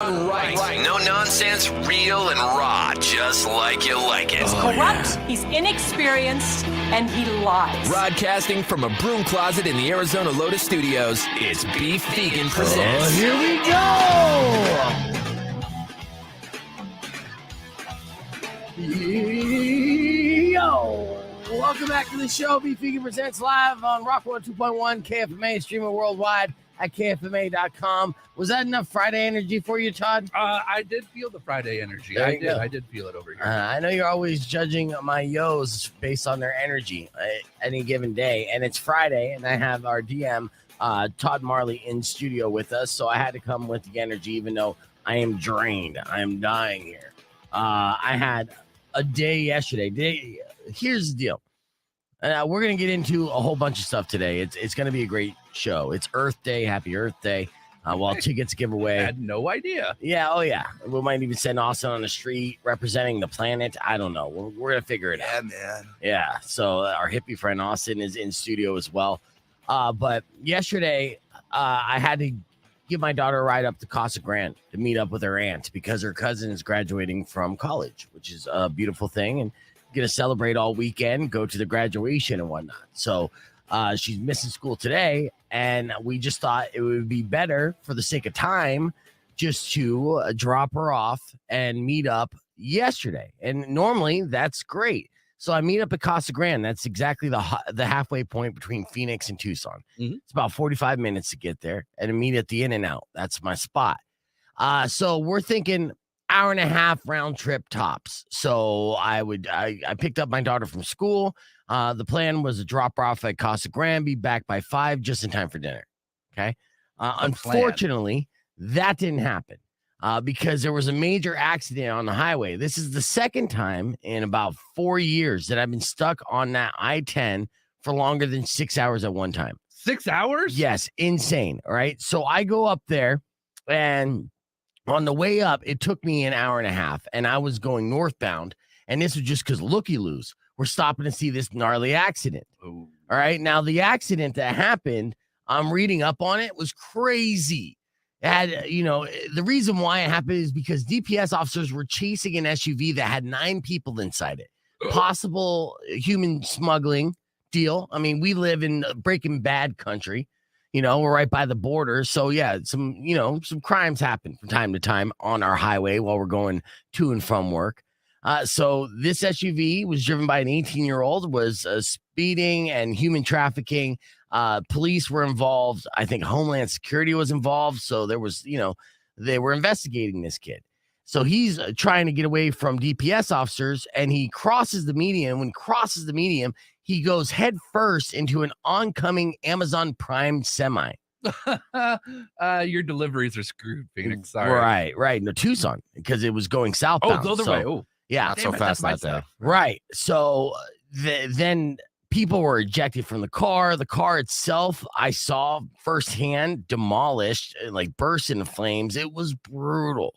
Right. No nonsense, real and raw, just like you like it. He's corrupt, he's inexperienced, and he lies. Broadcasting from a broom closet in the Arizona Lotus Studios, it's Beef Vegan Presents. Here we go! Yo! Welcome back to the show. Beef Vegan Presents live on Rock 102.1 KFMA, streaming worldwide at KFMA.com. Was that enough Friday energy for you, Todd? I did feel the Friday energy. I did feel it over here. I know you're always judging my yos based on their energy any given day, and it's Friday, and I have our DM, Todd Marley, in studio with us, so I had to come with the energy, even though I am drained. I am dying here. I had a day yesterday. Here's the deal. We're going to get into a whole bunch of stuff today. It's going to be a great show. It's Earth Day. Happy Earth Day. Well, tickets giveaway. I had no idea. Yeah. Oh, yeah. We might even send Austin on the street representing the planet. I don't know. We're going to figure it out. Yeah, man. Yeah. So our hippie friend Austin is in studio as well. But yesterday, I had to give my daughter a ride up to Casa Grande to meet up with her aunt because her cousin is graduating from college, which is a beautiful thing. And going to celebrate all weekend, go to the graduation and whatnot. So she's missing school today, and we just thought it would be better for the sake of time just to drop her off and meet up yesterday. And normally that's great. So I meet up at Casa Grande. That's exactly the halfway point between Phoenix and Tucson. Mm-hmm. It's about 45 minutes to get there, and meet at the In-N-Out. That's my spot. So we're thinking hour and a half round trip tops. So I picked up my daughter from school. The plan was to drop her off at Casa Grande, be back by 5, just in time for dinner. Okay. Unfortunately, that didn't happen because there was a major accident on the highway. This is the second time in about 4 years that I've been stuck on that I-10 for longer than 6 hours at one time. 6 hours? Yes. Insane. All right. So I go up there, and on the way up, it took me an hour and a half, and I was going northbound, and this was just because looky-loos were stopping to see this gnarly accident. Ooh. All right, now the accident that happened, I'm reading up on it, was crazy. It had, the reason why it happened is because DPS officers were chasing an SUV that had 9 people inside it. Possible human smuggling deal. I mean, we live in Breaking Bad country. We're right by the border. So, yeah, some crimes happen from time to time on our highway while we're going to and from work. So this SUV was driven by an 18-year-old, was speeding and human trafficking. Police were involved. I think Homeland Security was involved. So there was, they were investigating this kid. So he's trying to get away from DPS officers, and he crosses the median. When he crosses the median, he goes head first into an oncoming Amazon Prime semi. Your deliveries are screwed, Phoenix. Sorry. Right. No, Tucson, because it was going southbound. Oh, the other way. Oh, yeah. Not so fast that day. Right. So then people were ejected from the car. The car itself, I saw firsthand, demolished, like burst into flames. It was brutal.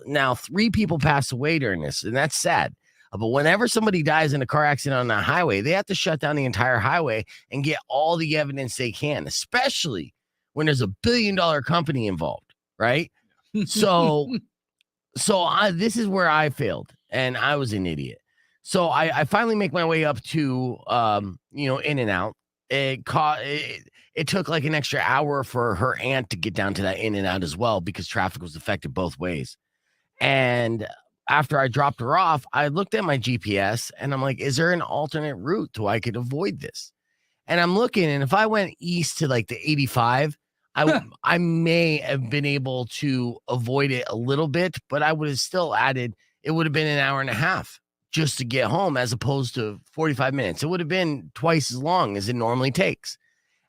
Now, 3 people passed away during this, and that's sad. But whenever somebody dies in a car accident on the highway, they have to shut down the entire highway and get all the evidence they can, especially when there's $1 billion company involved, right? So this is where I failed, and I was an idiot. So I finally make my way up to, In-N-Out. It took like an extra hour for her aunt to get down to that In-N-Out as well, because traffic was affected both ways. And after I dropped her off, I looked at my GPS, and I'm like, is there an alternate route so I could avoid this? And I'm looking, and if I went east to like the 85, I may have been able to avoid it a little bit, but I would have still added, it would have been an hour and a half just to get home, as opposed to 45 minutes. It would have been twice as long as it normally takes.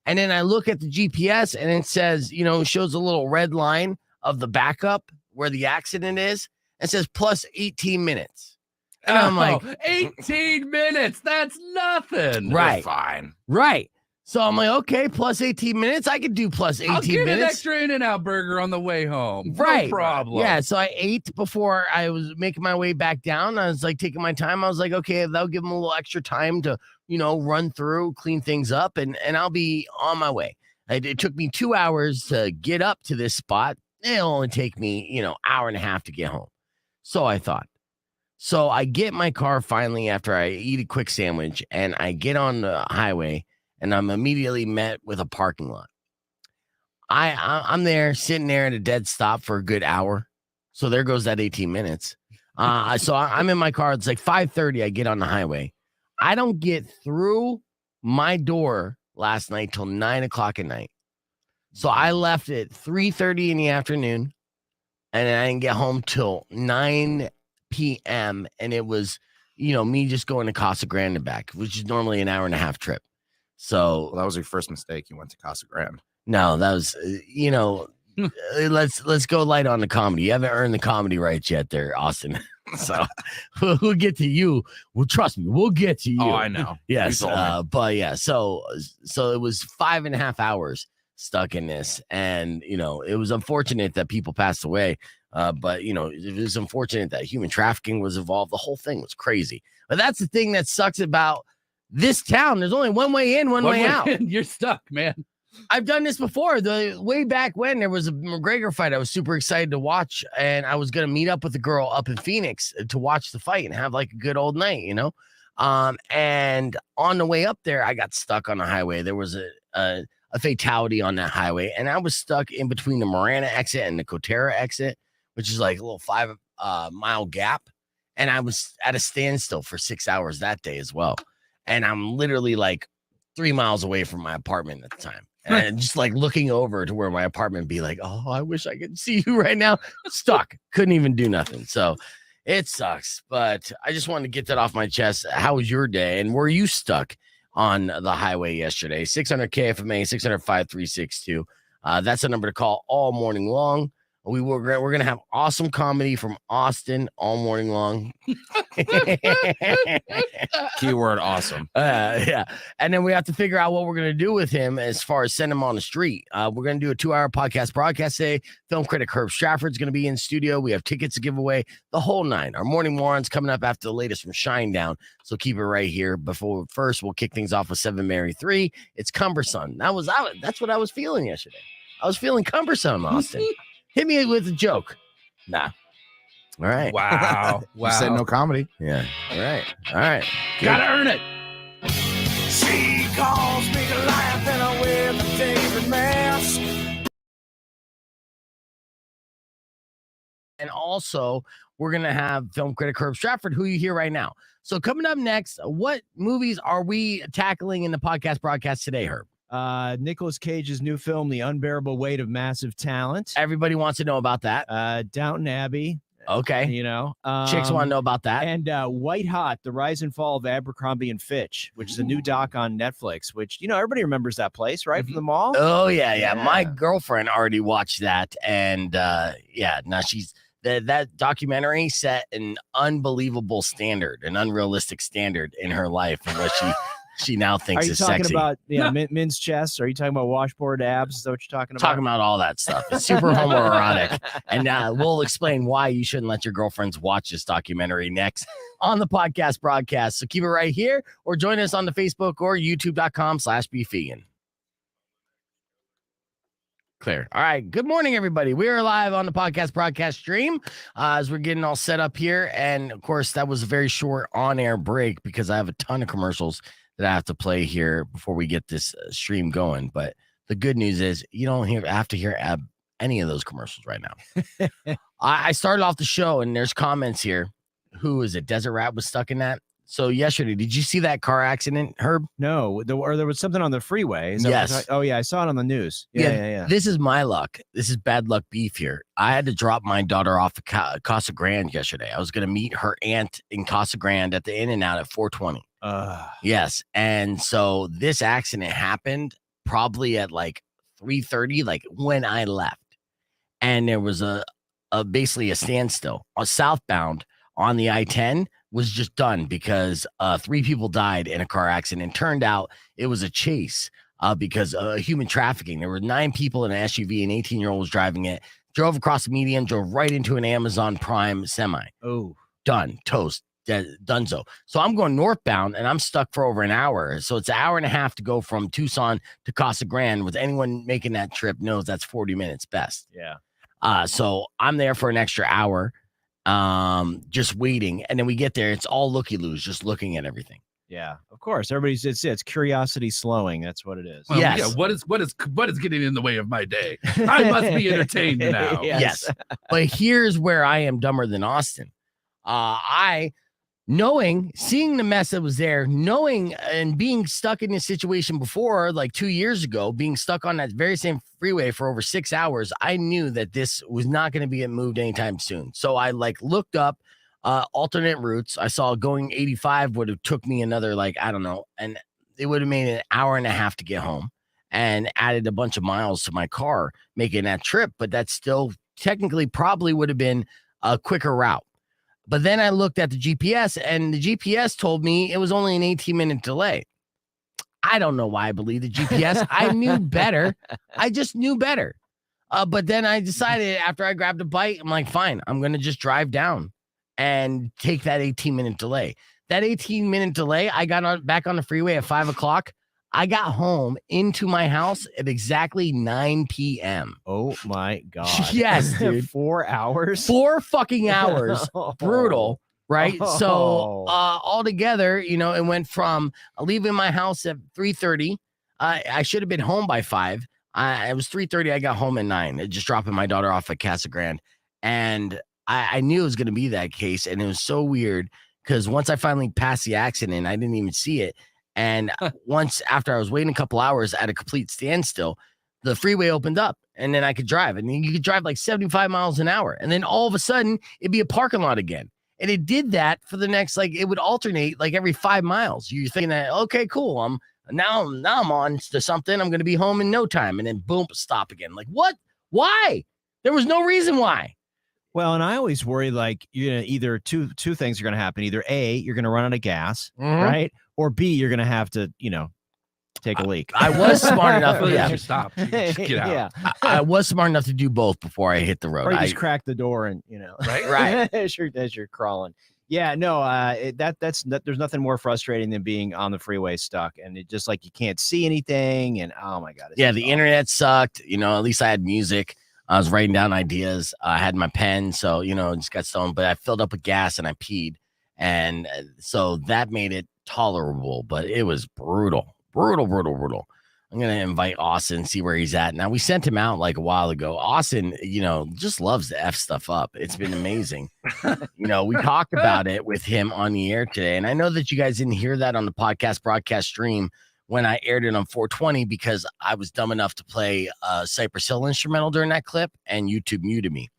And then I look at the GPS, and it says, shows a little red line of the backup where the accident is. It says plus 18 minutes. And I'm like, 18 minutes. That's nothing. Right. You're fine. Right. So I'm like, okay, plus 18 minutes. I could do plus 18 minutes. I'll get an extra In-N-Out burger on the way home. Right. No problem. Yeah. So I ate before I was making my way back down. I was like taking my time. I was like, okay, that'll give them a little extra time to, run through, clean things up, and I'll be on my way. It took me 2 hours to get up to this spot. it'll only take me, hour and a half to get home. So I thought. So I get my car finally after I eat a quick sandwich, and I get on the highway, and I'm immediately met with a parking lot. I'm there sitting there at a dead stop for a good hour. So there goes that 18 minutes. So I'm in my car. It's like 5:30. I get on the highway. I don't get through my door last night till 9:00 at night. So I left at 3:30 in the afternoon, and I didn't get home till 9 p.m. And it was, me just going to Casa Grande and back, which is normally an hour and a half trip. So that was your first mistake. You went to Casa Grande. No, that was, let's go light on the comedy. You haven't earned the comedy rights yet there, Austin. So we'll get to you. Well, trust me, we'll get to you. Oh, I know. Yes. But yeah, so it was 5.5 hours stuck in this. And, it was unfortunate that people passed away. But, it was unfortunate that human trafficking was involved. The whole thing was crazy. But that's the thing that sucks about this town. There's only one way in, one way out. You're stuck, man. I've done this before. The way back when there was a McGregor fight, I was super excited to watch, and I was going to meet up with a girl up in Phoenix to watch the fight and have like a good old night, and on the way up there, I got stuck on the highway. There was a fatality on that highway, and I was stuck in between the Marana exit and the Cotera exit, which is like a little 5-mile gap. And I was at a standstill for 6 hours that day as well. And I'm literally like 3 miles away from my apartment at the time. And just like looking over to where my apartment be like, oh, I wish I could see you right now. Stuck. Couldn't even do nothing. So it sucks. But I just wanted to get that off my chest. How was your day? And were you stuck on the highway yesterday? 600 KFMA, 600-5362. That's the number to call all morning long. We're going to have awesome comedy from Austin all morning long. Keyword awesome. Yeah. And then we have to figure out what we're going to do with him as far as send him on the street. We're going to do a 2-hour podcast broadcast today. Film critic Herb Stratford is going to be in studio. We have tickets to give away, the whole nine. Our morning morons coming up after the latest from Shinedown. So keep it right here. First, we'll kick things off with 7 Mary 3. It's cumbersome. That's what I was feeling yesterday. I was feeling cumbersome, Austin. Hit me with a joke. Nah. All right. Wow. You said no comedy. Yeah. All right. Good. Gotta earn it. She calls me to laugh and I wear the favorite mask. And also, we're going to have film critic Herb Stratford, who you hear right now. So coming up next, what movies are we tackling in the podcast broadcast today, Herb? Nicolas Cage's new film, The Unbearable Weight of Massive Talent. Everybody wants to know about that. Downton Abbey. Okay. Chicks want to know about that. And White Hot, The Rise and Fall of Abercrombie and Fitch, which is a new doc on Netflix, which, everybody remembers that place, right? From the mall. Oh, yeah. My girlfriend already watched that. And now she's that documentary set an unbelievable standard, an unrealistic standard in her life and what she now thinks is sexy. Are you talking about men's chests? Are you talking about washboard abs? Is that what you're talking about? Talking about all that stuff. It's super homoerotic. And we'll explain why you shouldn't let your girlfriends watch this documentary next on the podcast broadcast. So keep it right here or join us on the Facebook or youtube.com/beefvegan. Clear. All right. Good morning, everybody. We are live on the podcast broadcast stream as we're getting all set up here. And of course, that was a very short on-air break because I have a ton of commercials that I have to play here before we get this stream going. But the good news is you don't have to hear any of those commercials right now. I started off the show and there's comments here. Who is it? Desert Rat was stuck in that. So yesterday, did you see that car accident, Herb? No, or there was something on the freeway. Yes. Oh, yeah, I saw it on the news. Yeah. This is my luck. This is bad luck beef here. I had to drop my daughter off at Casa Grande yesterday. I was going to meet her aunt in Casa Grande at the In-N-Out at 4:20. Yes. And so this accident happened probably at like 3:30, like when I left. And there was basically a standstill. Southbound on the I-10 was just done because 3 people died in a car accident. Turned out it was a chase because of human trafficking. There were 9 people in an SUV. An 18-year-old was driving it. Drove across the median, drove right into an Amazon Prime semi. Oh, done. Toast. Dunzo. So I'm going northbound and I'm stuck for over an hour. So it's an hour and a half to go from Tucson to Casa Grande. With anyone making that trip knows that's 40 minutes best. Yeah. So I'm there for an extra hour, just waiting. And then we get there. It's all looky-loos, just looking at everything. Yeah, of course. Everybody's it's curiosity slowing. That's what it is. Well, Yes. Yeah, what is getting in the way of my day? I must be entertained now. Yes. But here's where I am dumber than Austin. Seeing the mess that was there, knowing and being stuck in this situation before, like 2 years ago, being stuck on that very same freeway for over 6 hours, I knew that this was not going to be moved anytime soon. So I looked up alternate routes. I saw going 85 would have took me another, I don't know, and it would have made an hour and a half to get home and added a bunch of miles to my car making that trip. But that still technically probably would have been a quicker route. But then I looked at the GPS and the GPS told me it was only an 18-minute delay. I don't know why I believe the GPS. I knew better. I just knew better. But then I decided after I grabbed a bite, I'm like, fine, I'm going to just drive down and take that 18-minute delay. That 18-minute delay, I got back on the freeway at 5 o'clock. I got home into my house at exactly 9 p.m. Oh my God. Yes, dude. 4 hours? 4 fucking hours. Brutal, right? So altogether, it went from leaving my house at 3:30. I should have been home by 5. It was 3:30. I got home at 9. Just dropping my daughter off at Casa Grande. And I knew it was going to be that case. And it was so weird because once I finally passed the accident, I didn't even see it. And once after I was waiting a couple hours at a complete standstill, the freeway opened up and then I could drive. And then you could drive 75 miles an hour. And then all of a sudden it'd be a parking lot again. And it did that for the next, it would alternate every 5 miles. You're thinking that, okay, cool. Now I'm on to something. I'm going to be home in no time. And then boom, stop again. What? Why? There was no reason why. Well, and I always worry either two things are going to happen. Either A, you're going to run out of gas, right? Or B, you're going to have to, take a leak. I was smart enough. You stop. You just get out. Yeah. I was smart enough to do both before I hit the road. Or you just crack the door and, Right. as you're crawling. Yeah, no, there's nothing more frustrating than being on the freeway stuck and it just you can't see anything. And oh my God. Yeah, the internet sucked. At least I had music. I was writing down ideas. I had my pen. So, just got stoned, but I filled up with gas and I peed. And so that made it tolerable, but it was brutal. I'm going to invite Austin, see where he's at. Now, we sent him out a while ago. Austin, just loves to F stuff up. It's been amazing. We talked about it with him on the air today. And I know that you guys didn't hear that on the broadcast stream when I aired it on 420 because I was dumb enough to play a Cypress Hill instrumental during that clip and YouTube muted me.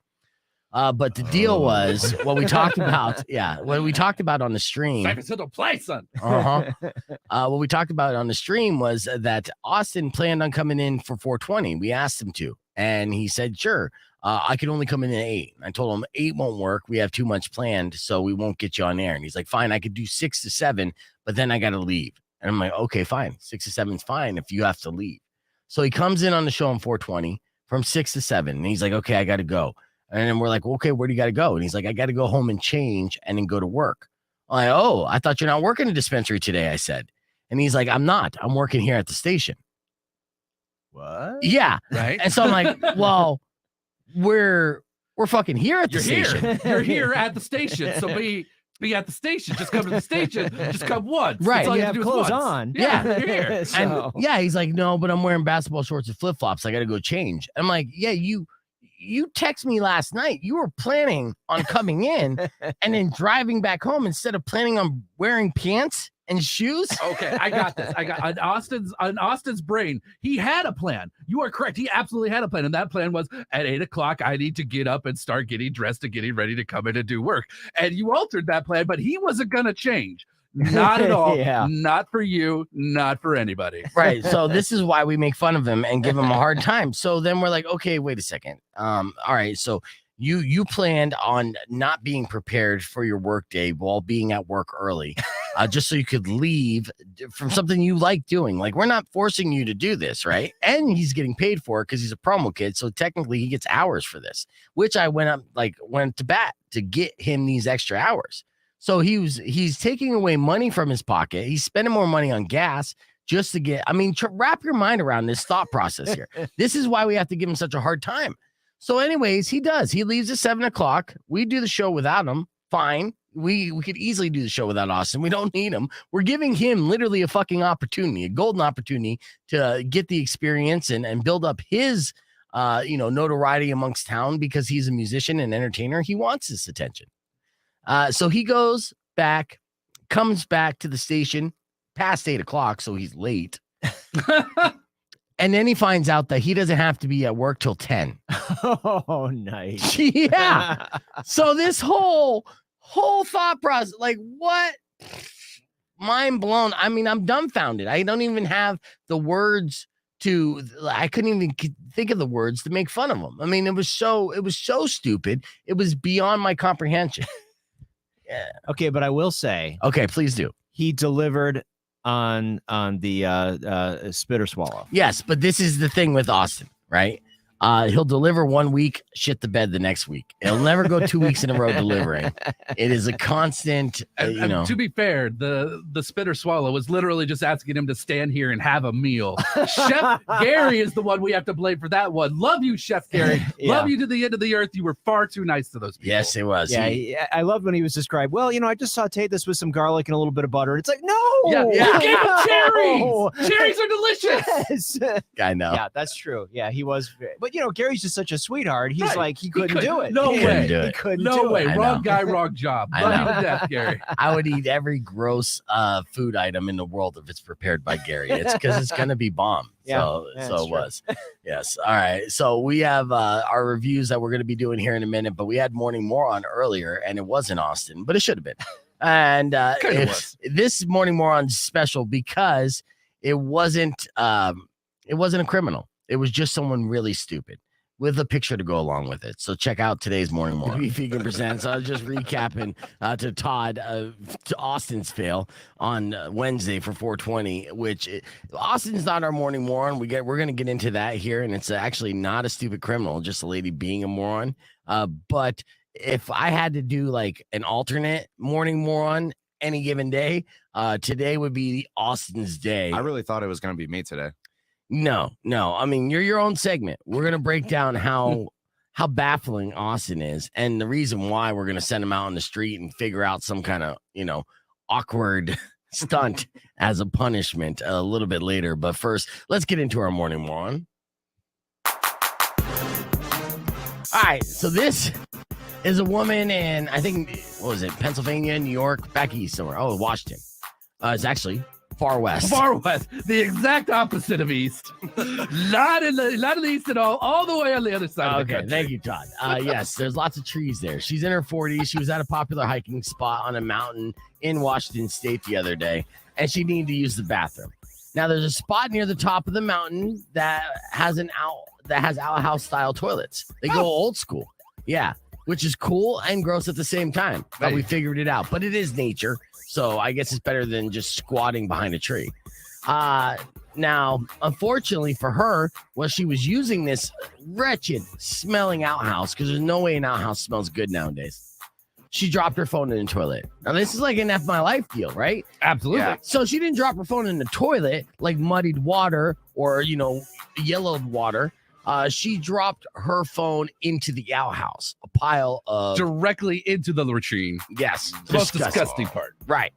But the deal was what we talked about. Yeah, what we talked about on the stream. Cypress Hill, play, son. What we talked about on the stream was that Austin planned on coming in for 420. We asked him to, and he said, sure. I could only come in at 8. I told him 8 won't work. We have too much planned, so we won't get you on air. And he's like, fine, I could do 6 to 7, but then I got to leave. And I'm like, okay, fine. 6 to 7 is fine if you have to leave. So he comes in on the show on 420 from 6 to 7. And he's like, okay, I got to go. And then we're like, okay, where do you got to go? And he's like, I got to go home and change and then go to work. I'm like, oh, I thought you're not working a dispensary today, I said. And he's like, I'm not. I'm working here at the station. What? Yeah. Right. And so I'm like, well, we're fucking here at the station. You're here at the station. So be at the station. Just come to the station. Just come once. Right. That's all You have have to do clothes once. on. Yeah, you're here. And yeah, he's like, no, but I'm wearing basketball shorts and flip flops. I got to go change. I'm like, yeah, you text me last night. You were planning on coming in and then driving back home instead of planning on wearing pants and shoes. Okay, I got this. I got on Austin's brain. He had a plan. You are correct. He absolutely had a plan. And that plan was at 8 o'clock, I need to get up and start getting dressed and getting ready to come in and do work. And you altered that plan, but he wasn't going to change. Not at all. Yeah. Not for you. Not for anybody. Right. So this is why we make fun of him and give him a hard time. So then we're like, okay, wait a second. All right. So you planned on not being prepared for your work day while being at work early, just so you could leave from something you like doing. Like, we're not forcing you to do this, right? And he's getting paid for it because he's a promo kid. So technically he gets hours for this, which I went to bat to get him these extra hours. So he's taking away money from his pocket. He's spending more money on gas just to get, wrap your mind around this thought process here. This is why we have to give him such a hard time. So anyways, he does. He leaves at 7 o'clock. We do the show without him. Fine. We could easily do the show without Austin. We don't need him. We're giving him literally a fucking opportunity, a golden opportunity to get the experience and build up his notoriety amongst town because he's a musician and entertainer. He wants this attention. So he comes back to the station past 8 o'clock, so he's late. And then he finds out that he doesn't have to be at work till 10. Oh, nice. Yeah. So this whole thought process, like, what? Mind blown. I mean, I'm dumbfounded. I don't even have the words I couldn't even think of the words to make fun of him. I mean, it was so stupid. It was beyond my comprehension. Yeah. Okay, but I will say, Okay, please do. he delivered on the spit or swallow. Yes, but this is the thing with Austin, right? He'll deliver 1 week, shit the bed the next week. He'll never go 2 weeks in a row delivering. It is a constant, And to be fair, the spit or swallow was literally just asking him to stand here and have a meal. Chef Gary is the one we have to blame for that one. Love you, Chef Gary. Yeah. Love you to the end of the earth. You were far too nice to those people. Yes, it was. Yeah, I loved when he was described. Well, I just sauteed this with some garlic and a little bit of butter. It's like, no. Yeah. Yeah. Give him cherries. No. Cherries are delicious. Yes. I know. Yeah, that's true. Yeah, he was. But Gary's just such a sweetheart. He's Right. like, he couldn't do it. No He way. couldn't do He it. couldn't No do way. it. I Wrong know. guy, wrong job. I Love you know. to death, Gary. I would eat every gross food item in the world if it's prepared by Gary. It's because it's going to be bomb. Yeah. So Yeah, it that's true. was. Yes. All right. So we have our reviews that we're going to be doing here in a minute, but we had Morning Moron earlier and it wasn't Austin, but it should have been. And Kinda was. this Morning Moron's special because it wasn't a criminal. It was just someone really stupid with a picture to go along with it. So check out today's Morning Moron. Vegan Presents. I was just recapping to Todd to Austin's fail on Wednesday for 420, which Austin's not our Morning Moron. We're going to get into that here, and it's actually not a stupid criminal, just a lady being a moron. But if I had to do like an alternate Morning Moron any given day, today would be Austin's day. I really thought it was going to be me today. No. I mean, you're your own segment. We're going to break down how baffling Austin is and the reason why we're going to send him out on the street and figure out some kind of, awkward stunt as a punishment a little bit later. But first, let's get into our Morning Moron. All right. So this is a woman in, I think, what was it? Pennsylvania, New York, back east somewhere. Oh, Washington. It's actually far west. Far west, the exact opposite of east. not in the east at all the way on the other side of the Okay, country. thank you, Todd. Yes, there's lots of trees there. She's in her 40s. She was at a popular hiking spot on a mountain in Washington State the other day, and she needed to use the bathroom. Now, there's a spot near the top of the mountain that has outhouse style toilets. They go old school. Yeah, which is cool and gross at the same time. But we figured it out. But it is nature. So I guess it's better than just squatting behind a tree. Now, unfortunately for her, while she was using this wretched smelling outhouse, because there's no way an outhouse smells good nowadays, she dropped her phone in the toilet. Now, this is like an F My Life deal, right? Absolutely. Yeah. So she didn't drop her phone in the toilet like muddied water or, yellowed water. She dropped her phone into the outhouse, a pile of Directly into the latrine. yes, Most disgusting part. right.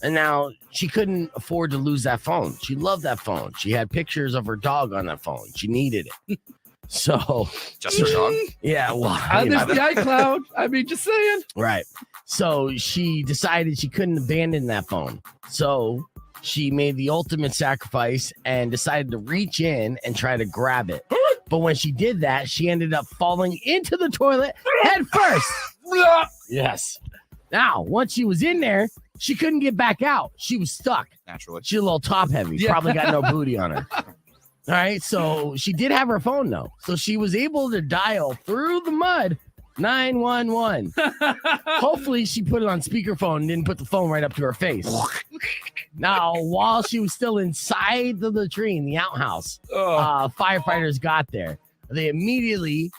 And now she couldn't afford to lose that phone. She loved that phone. She had pictures of her dog on that phone. She needed it. So Just a dog. yeah, well, There's the iCloud. I mean, just saying. right. So she decided she couldn't abandon that phone. So she made the ultimate sacrifice and decided to reach in and try to grab it. But when she did that, she ended up falling into the toilet head first. Yes. Now, once she was in there, she couldn't get back out. She was stuck. Naturally. She's a little top heavy. Yeah. Probably got no booty on her. All right. So she did have her phone, though. So she was able to dial through the mud 911. Hopefully, she put it on speakerphone and didn't put the phone right up to her face. Now, while she was still inside the latrine, the outhouse, firefighters got there. They immediately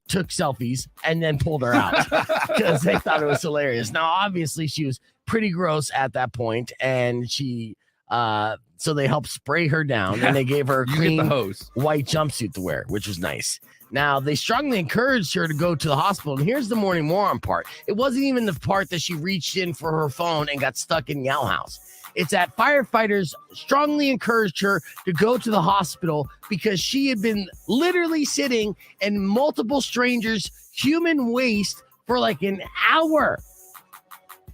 took selfies and then pulled her out because they thought it was hilarious. Now, obviously, she was pretty gross at that point, and so they helped spray her down and they gave her a You get clean the hose. white jumpsuit to wear, which was nice. Now, they strongly encouraged her to go to the hospital. And here's the morning moron part. It wasn't even the part that she reached in for her phone and got stuck in the outhouse. It's that firefighters strongly encouraged her to go to the hospital because she had been literally sitting in multiple strangers' human waste for like an hour.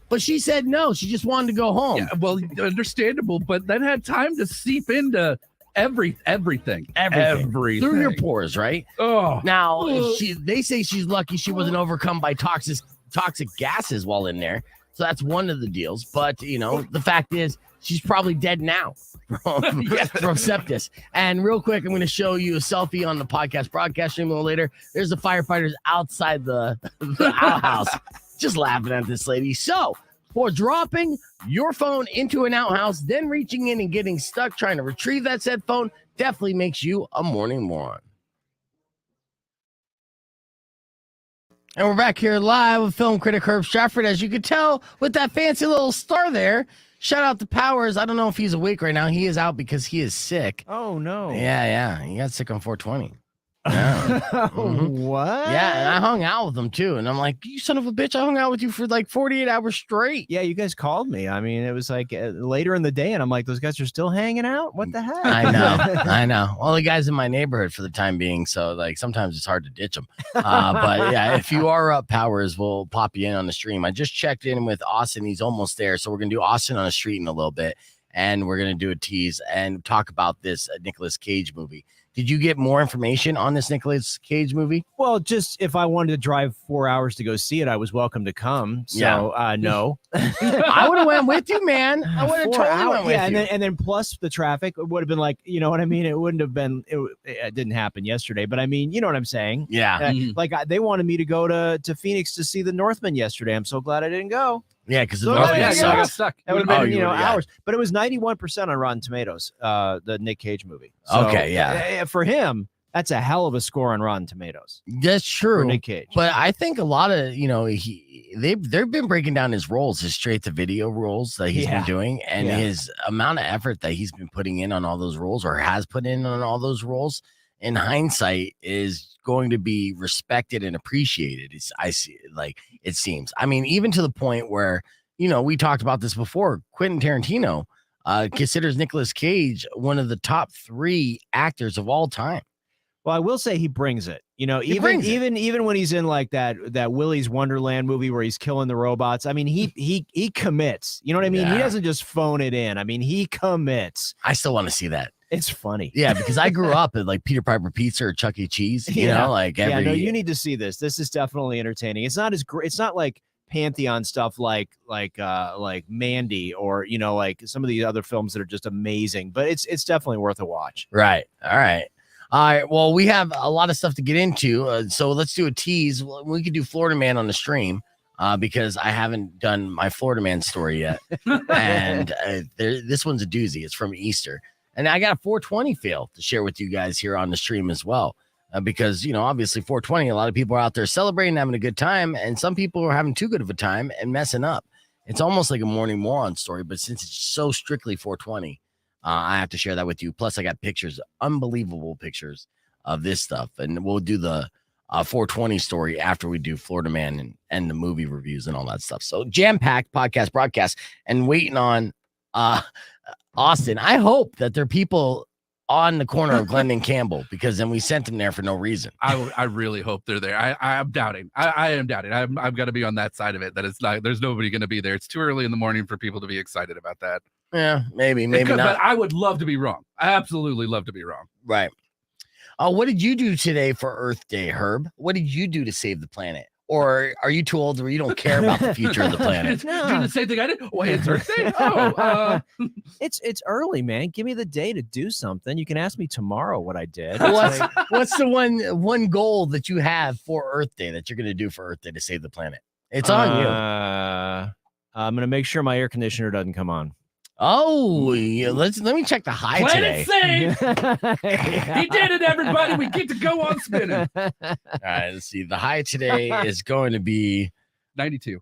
But she said no. She just wanted to go home. Yeah, well, understandable, but that had time to seep into everything Through your pores, right? Oh, Now, they say she's lucky she wasn't overcome by toxic gases while in there. So that's one of the deals. But, you know, the fact is she's probably dead now from sepsis. And real quick, I'm going to show you a selfie on the podcast broadcast stream a little later. There's the firefighters outside the outhouse just laughing at this lady. So for dropping your phone into an outhouse, then reaching in and getting stuck trying to retrieve that said phone, definitely makes you a morning moron. And we're back here live with film critic Herb Stratford. As you could tell with that fancy little star there, shout out to Powers. I don't know if he's awake right now. He is out because he is sick. Oh, no. Yeah. He got sick on 420. Yeah. What? Yeah, and I hung out with him too. And I'm like, you son of a bitch, I hung out with you for like 48 hours straight. Yeah, you guys called me. I mean, it was like later in the day, and I'm like, those guys are still hanging out? What the heck? I know. Well, the guys in my neighborhood for the time being, so like sometimes it's hard to ditch them. But yeah, if you are up, Powers, we'll pop you in on the stream. I just checked in with Austin. He's almost there. So we're going to do Austin on the street in a little bit. And we're going to do a tease and talk about this Nicolas Cage movie. Did you get more information on this Nicolas Cage movie? Well, just if I wanted to drive 4 hours to go see it, I was welcome to come. So, no. I would have went with you, man. I would have totally went with you. And then plus the traffic would have been like, you know what I mean? It wouldn't have been, it didn't happen yesterday, but I mean, you know what I'm saying? Yeah. Like they wanted me to go to Phoenix to see the Northman yesterday. I'm so glad I didn't go. Yeah, because the I Northman got sucks. stuck. That would have been, hours. But it was 91% on Rotten Tomatoes, the Nick Cage movie. So, okay, yeah. For him, that's a hell of a score on Rotten Tomatoes. That's true. For Nick Cage. But I think a lot of, they've been breaking down his roles, his straight to video roles that he's been doing, and his amount of effort that he's been putting in on all those roles or has put in on all those roles. In hindsight, is going to be respected and appreciated. It seems. I mean, even to the point where, we talked about this before. Quentin Tarantino considers Nicolas Cage one of the top 3 actors of all time. Well, I will say he brings it. Even when he's in like that Willy's Wonderland movie where he's killing the robots. I mean, he commits. You know what I mean? Yeah. He doesn't just phone it in. I mean, he commits. I still want to see that. It's funny. Yeah, because I grew up at like Peter Piper Pizza or Chuck E. Cheese. No, you need to see this. This is definitely entertaining. It's not as great. It's not like Pantheon stuff like Mandy or like some of the other films that are just amazing. But it's definitely worth a watch. Right. All right. Well, we have a lot of stuff to get into. So let's do a tease. We could do Florida Man on the stream. Because I haven't done my Florida Man story yet. And this one's a doozy. It's from Easter. And I got a 420 fail to share with you guys here on the stream as well. Because, obviously 420, a lot of people are out there celebrating, having a good time. And some people are having too good of a time and messing up. It's almost like a morning moron story. But since it's so strictly 420, I have to share that with you. Plus, I got pictures, unbelievable pictures of this stuff. And we'll do the 420 story after we do Florida Man and the movie reviews and all that stuff. So jam-packed podcast broadcast and waiting on Austin. I hope that there are people on the corner of Glenn and Campbell, because then we sent them there for no reason. I really hope they're there. I'm doubting. I am doubting. I've got to be on that side of it. That it's not. There's nobody going to be there. It's too early in the morning for people to be excited about that. Yeah, maybe not. But I would love to be wrong. I absolutely love to be wrong. Right. What did you do today for Earth Day, Herb? What did you do to save the planet? Or are you too old where you don't care about the future of the planet? Do the same thing I did. Wait, it's Earth Day? Oh, it's early, man. Give me the day to do something. You can ask me tomorrow what I did. What's the one goal that you have for Earth Day that you're going to do for Earth Day to save the planet? It's on you. I'm going to make sure my air conditioner doesn't come on. Oh, yeah, let me check the high today. Planet saved. He did it, everybody. We get to go on spinning. All right, let's see. The high today is going to be 92.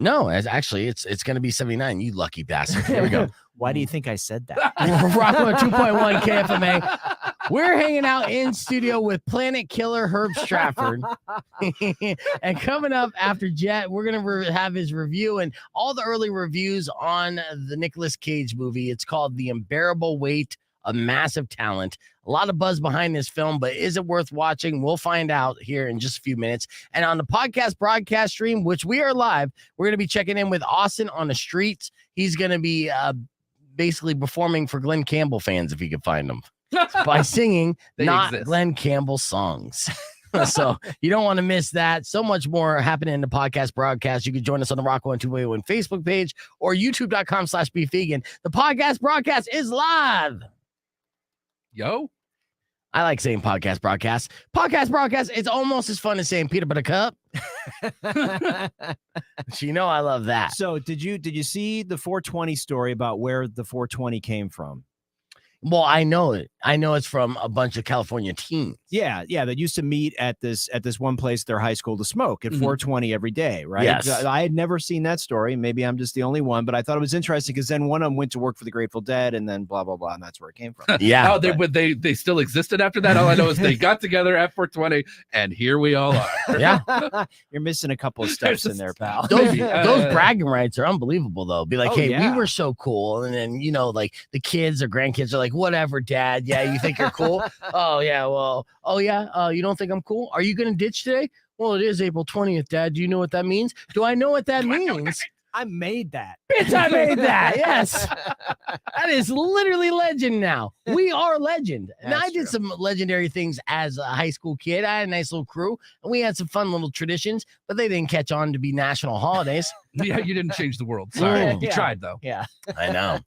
No, actually, it's going to be 79. You lucky bastard. Here we go. Why do you think I said that? Rock 2.1 KFMA. We're hanging out in studio with Planet Killer Herb Stratford. And coming up after Jet, we're going to have his review and all the early reviews on the Nicolas Cage movie. It's called The Unbearable Weight of Massive Talent. A lot of buzz behind this film, but is it worth watching? We'll find out here in just a few minutes. And on the podcast broadcast stream, which we are live, we're going to be checking in with Austin on the streets. He's going to be basically performing for Glenn Campbell fans, if he could find them, by singing not exist. Glenn Campbell songs. So you don't want to miss that. So much more happening in the podcast broadcast. You can join us on the Rock 102.1 Facebook page or youtube.com/beefvegan. The podcast broadcast is live. Yo. I like saying podcast broadcast. Podcast broadcast, it's almost as fun as saying peanut butter cup. You know I love that. So did you see the 420 story about where the 420 came from? Well, I know it. I know it's from a bunch of California teens. Yeah, that used to meet at this one place, their high school, to smoke at 420 every day, right? Yes. I had never seen that story. Maybe I'm just the only one, but I thought it was interesting because then one of them went to work for the Grateful Dead, and then blah blah blah, and that's where it came from. Yeah. Oh, they still existed after that. All I know is they got together at 420, and here we all are. Yeah. You're missing a couple of steps in there, pal. Those bragging rights are unbelievable, though. Be like, hey, yeah. we were so cool, and then like the kids or grandkids are like, whatever, Dad. Yeah, you think you're cool? Oh yeah, well, you don't think I'm cool? Are you gonna ditch today? Well, it is April 20th, Dad. Do you know what that means? Do I know what that means? I made that. Bitch, I made that. Yes. That is literally legend now. We are legend. And I did some legendary things as a high school kid. I had a nice little crew, and we had some fun little traditions, but they didn't catch on to be national holidays. Yeah, you didn't change the world. Sorry. You tried, though. Yeah. I know.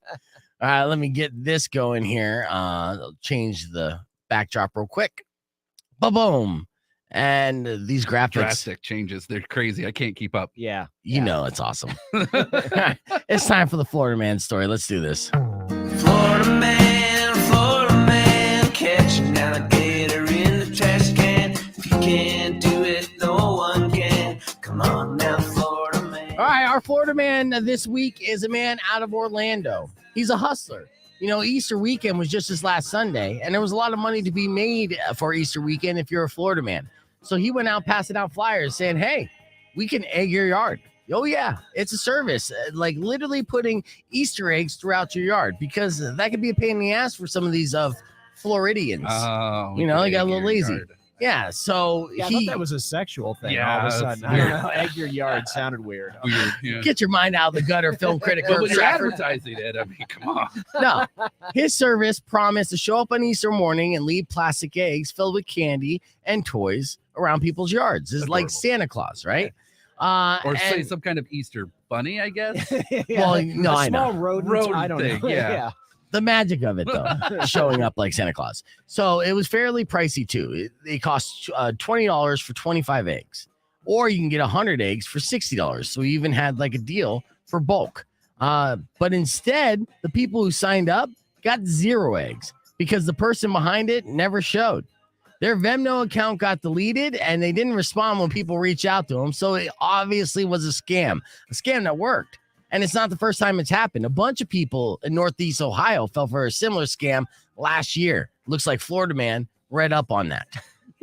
All right, let me get this going here. Change the backdrop real quick. Ba-boom. And these graphics. Drastic changes. They're crazy. I can't keep up. Yeah. You know it's awesome. It's time for the Florida Man story. Let's do this. Florida man, catch an alligator in the trash can. If you can't do it, no one can. Come on now, Florida man. All right, our Florida Man this week is a man out of Orlando. He's a hustler. Easter weekend was just this last Sunday, and there was a lot of money to be made for Easter weekend if you're a Florida man. So he went out passing out flyers saying, hey, we can egg your yard. Oh, yeah, it's a service, like literally putting Easter eggs throughout your yard, because that could be a pain in the ass for some of these Floridians. Oh, they got a little lazy. Yard. Yeah, so I thought that was a sexual thing. Yeah, all of a sudden, I don't know. Egg your yard sounded weird. Weird. Yeah. Get your mind out of the gutter, film critic. But Herb when you're Stratford. advertising it, I mean, come on. No, his service promised to show up on Easter morning and leave plastic eggs filled with candy and toys around people's yards. It's like Santa Claus, right? Or say some kind of Easter bunny, I guess. Well, no, I know. Small rodent. I don't thing, know. yeah. The magic of it, though, showing up like Santa Claus. So it was fairly pricey, too. It cost $20 for 25 eggs. Or you can get 100 eggs for $60. So we even had like a deal for bulk. But instead, the people who signed up got 0 eggs because the person behind it never showed. Their Venmo account got deleted, and they didn't respond when people reached out to them. So it obviously was a scam that worked. And it's not the first time it's happened. A bunch of people in Northeast Ohio fell for a similar scam last year. Looks like Florida Man read up on that.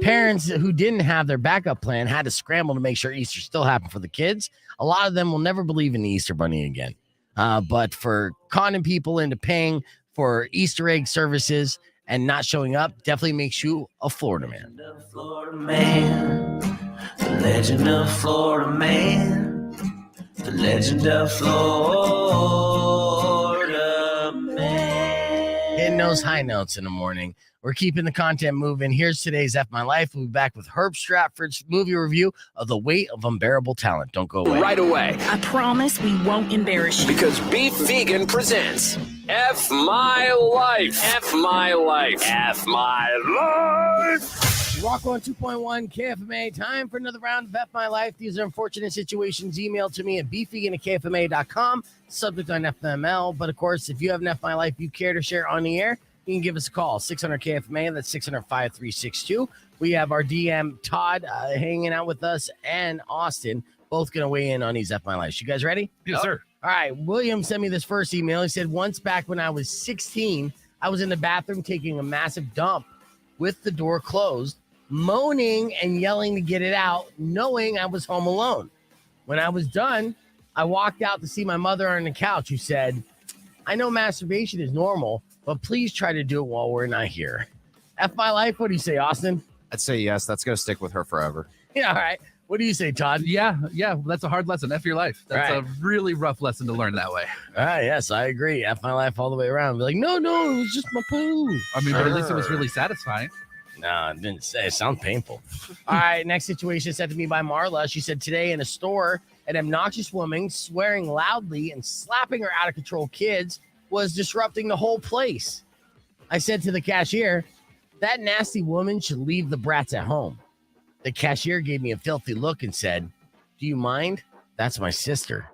Parents who didn't have their backup plan had to scramble to make sure Easter still happened for the kids. A lot of them will never believe in the Easter Bunny again. But for conning people into paying for Easter egg services and not showing up definitely makes you a Florida Man. Florida man, the legend of Florida man. The legend of Florida Man. Hitting those high notes in the morning. We're keeping the content moving. Here's today's F My Life. We'll be back with Herb Stratford's movie review of The Weight of Unbearable Talent. Don't go away. Right away. I promise we won't embarrass you. Because Beef Vegan presents F My Life. F My Life. F My Life. Rock on 2.1 KFMA. Time for another round of F My Life. These are unfortunate situations. Email to me at beefvegan@kfma.com. Subject on FML. But of course, if you have an F My Life you care to share on the air, you can give us a call. 600 KFMA. That's 600-5362. We have our DM Todd hanging out with us, and Austin both going to weigh in on these F My Life. You guys ready? Yes, sir. All right. William sent me this first email. He said, once back when I was 16, I was in the bathroom taking a massive dump with the door closed, moaning and yelling to get it out, knowing I was home alone. When I was done, I walked out to see my mother on the couch, who said, I know masturbation is normal, but please try to do it while we're not here. F my life. What do you say, Austin? I'd say yes. That's going to stick with her forever. Yeah, all right. What do you say, Todd? Yeah, that's a hard lesson. F your life. That's Right. a really rough lesson to learn that way. Yes, I agree. F my life all the way around. Be like, no, it was just my poo. I mean, but at least it was really satisfying. No, it didn't say. It sounds painful. All right, next situation sent to me by Marla. She said, today in a store, an obnoxious woman swearing loudly and slapping her out-of-control kids was disrupting the whole place. I said to the cashier, that nasty woman should leave the brats at home. The cashier gave me a filthy look and said, do you mind? That's my sister.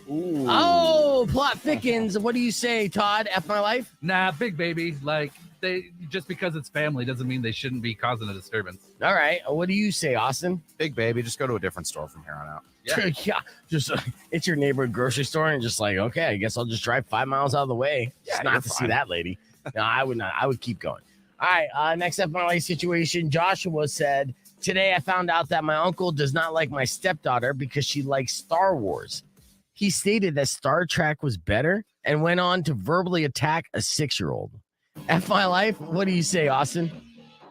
Ooh. Oh, plot thickens. What do you say, Todd? F my life? Nah, big baby. Like, they just because it's family doesn't mean they shouldn't be causing a disturbance. All right. What do you say, Austin? Big baby. Just go to a different store from here on out. Yeah. Just it's your neighborhood grocery store and just like, okay, I guess I'll just drive 5 miles out of the way. Just not to see that lady. No, I would not. I would keep going. All right. Next up, my life situation. Joshua said, today I found out that my uncle does not like my stepdaughter because she likes Star Wars. He stated that Star Trek was better and went on to verbally attack a 6-year-old. F my life. What do you say, Austin?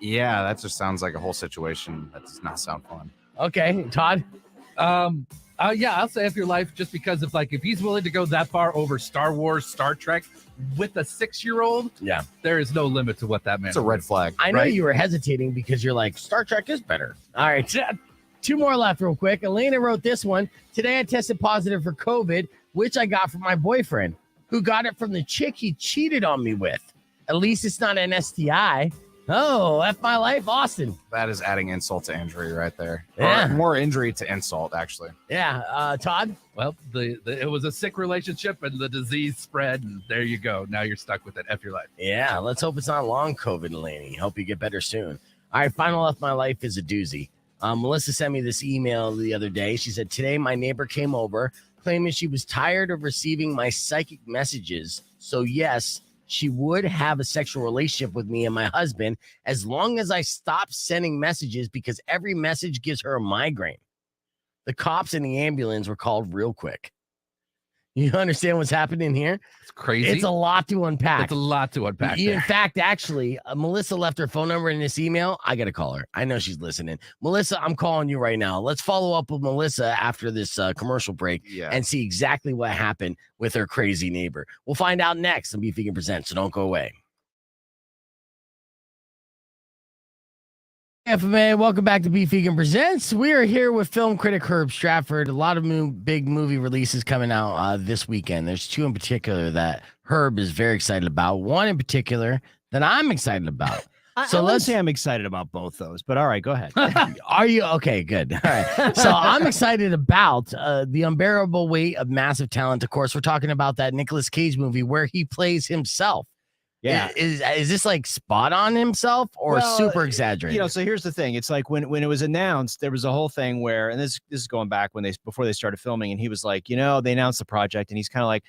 Yeah, that just sounds like a whole situation that does not sound fun. Okay, Todd. Yeah, I'll say F your life just because if he's willing to go that far over Star Wars, Star Trek with a 6-year-old, yeah, there is no limit to what that man. It's a red flag. I know right? you were hesitating because you're like, Star Trek is better. All right, 2 more left real quick. Elena wrote this one. Today I tested positive for COVID, which I got from my boyfriend, who got it from the chick he cheated on me with. At least it's not an STI. Oh, F my life, Austin. That is adding insult to injury right there. Yeah. Or more injury to insult, actually. Yeah, Todd? Well, it was a sick relationship and the disease spread, and there you go. Now you're stuck with it. F your life. Yeah, let's hope it's not long COVID, Eleni. Hope you get better soon. All right, final F my life is a doozy. Melissa sent me this email the other day. She said, today my neighbor came over claiming she was tired of receiving my psychic messages. So yes, she would have a sexual relationship with me and my husband as long as I stop sending messages because every message gives her a migraine. The cops and the ambulance were called real quick. You understand what's happening here? It's crazy. It's a lot to unpack. It's a lot to unpack. In fact, actually, Melissa left her phone number in this email. I got to call her. I know she's listening. Melissa, I'm calling you right now. Let's follow up with Melissa after this commercial break and see exactly what happened with her crazy neighbor. We'll find out next on Beef Vegan Presents, so don't go away. KFMA, welcome back to Beef Vegan Presents. We are here with film critic Herb Stratford. A lot of big movie releases coming out this weekend. There's 2 in particular that Herb is very excited about. One in particular that I'm excited about. Let's say I'm excited about both those, but all right, go ahead. Are you? Okay, good. All right. So I'm excited about The Unbearable Weight of Massive Talent. Of course, we're talking about that Nicolas Cage movie where he plays himself. Yeah. Is this like spot on himself or super exaggerated? So here's the thing. It's like when it was announced, there was a whole thing where, and this is going back before they started filming, and he was like, they announced the project, and he's kind of like,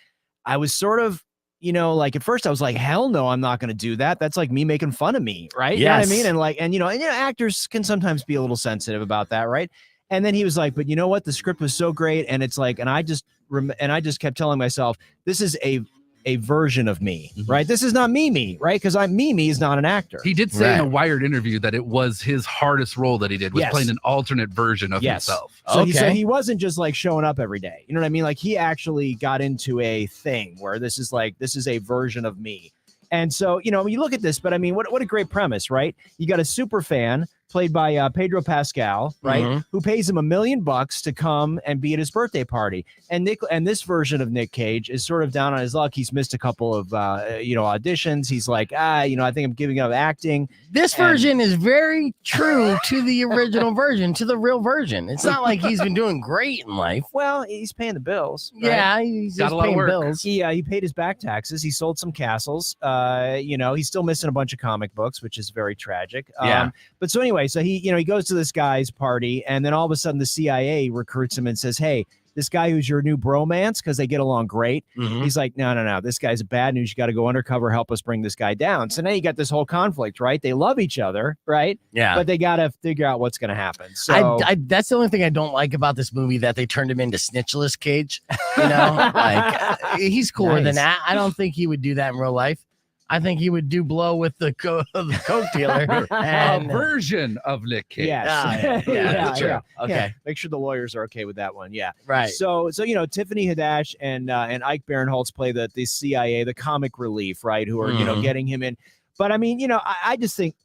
I was sort of, at first I was like, hell no, I'm not going to do that. That's like me making fun of me, right? Yes. You know what I mean? And actors can sometimes be a little sensitive about that, right? And then he was like, but you know what? The script was so great, and it's like, and I just kept telling myself, this is a version of me, right? This is not me, right? Because me is not an actor. He did say in a Wired interview that it was his hardest role that he did, was playing an alternate version of himself. So he wasn't just like showing up every day. You know what I mean? Like he actually got into a thing where this is a version of me. And so, you look at this, but I mean, what a great premise, right? You got a super fan played by Pedro Pascal, right? Who pays him $1 million to come and be at his birthday party. And this version of Nick Cage is sort of down on his luck. He's missed a couple of auditions. He's like, I think I'm giving up acting. This version is very true to the original version, to the real version. It's not like he's been doing great in life. Well, he's paying the bills. Right? Yeah, he's got just a lot of paying work. bills. He paid his back taxes. He sold some castles. He's still missing a bunch of comic books, which is very tragic. But so anyway, so he goes to this guy's party, and then all of a sudden the CIA recruits him and says, hey, this guy who's your new bromance because they get along great. Mhm. He's like, no, this guy's bad news. You got to go undercover, help us bring this guy down. So now you got this whole conflict, right? They love each other, right? Yeah. But they got to figure out what's going to happen. So That's the only thing I don't like about this movie, that they turned him into Snitchless Cage. You know, like he's cooler than Nice. that. I don't think he would do that in real life. I think he would do blow with the coke dealer. A And, version of Nick Cage. yes. that's true. yeah. Okay. Yeah. Make sure the lawyers are okay with that one. Yeah. Right. So Tiffany Haddish and Ike Barinholtz play the CIA, the comic relief, right? Who are Mhm. getting him in. But I mean, I just think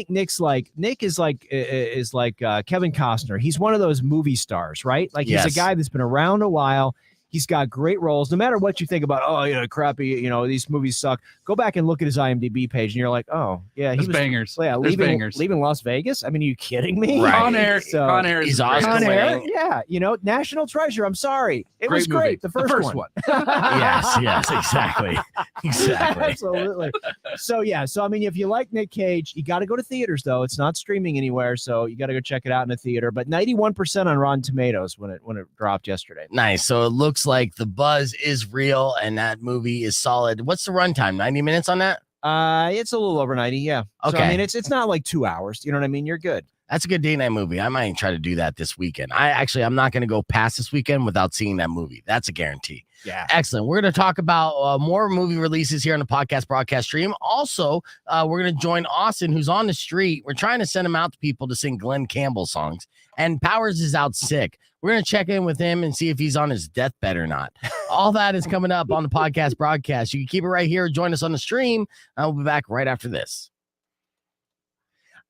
Nick is like Kevin Costner. He's one of those movie stars, right? Like he's Yes. a guy that's been around a while. He's got great roles. No matter what you think about, crappy, these movies suck. Go back and look at his IMDb page, and you're like, oh, yeah, he There's was bangers. Yeah, There's leaving bangers. Las Vegas. I mean, are you kidding me? Right. Con Air. So- Con Air is He's great. Oscar Con Air, winning. yeah, National Treasure. I'm sorry, it Great was movie. great. The first one. yes, exactly. Exactly. Absolutely. So I mean, if you like Nick Cage, you got to go to theaters though. It's not streaming anywhere, so you got to go check it out in a theater. But 91% on Rotten Tomatoes when it dropped yesterday. Nice. So it looks like the buzz is real and that movie is solid. What's the runtime? 90 minutes on that? It's a little over 90, yeah. So, Okay. I mean, it's not like 2 hours. You know what I mean? You're good. That's a good day night movie. I might try to do that this weekend. I'm not going to go past this weekend without seeing that movie. That's a guarantee. Yeah. Excellent. We're going to talk about more movie releases here on the podcast broadcast stream. Also, we're going to join Austin, who's on the street. We're trying to send him out to people to sing Glenn Campbell songs. And Powers is out sick. We're going to check in with him and see if he's on his deathbed or not. All that is coming up on the podcast broadcast. You can keep it right here. Join us on the stream. We'll be back right after this.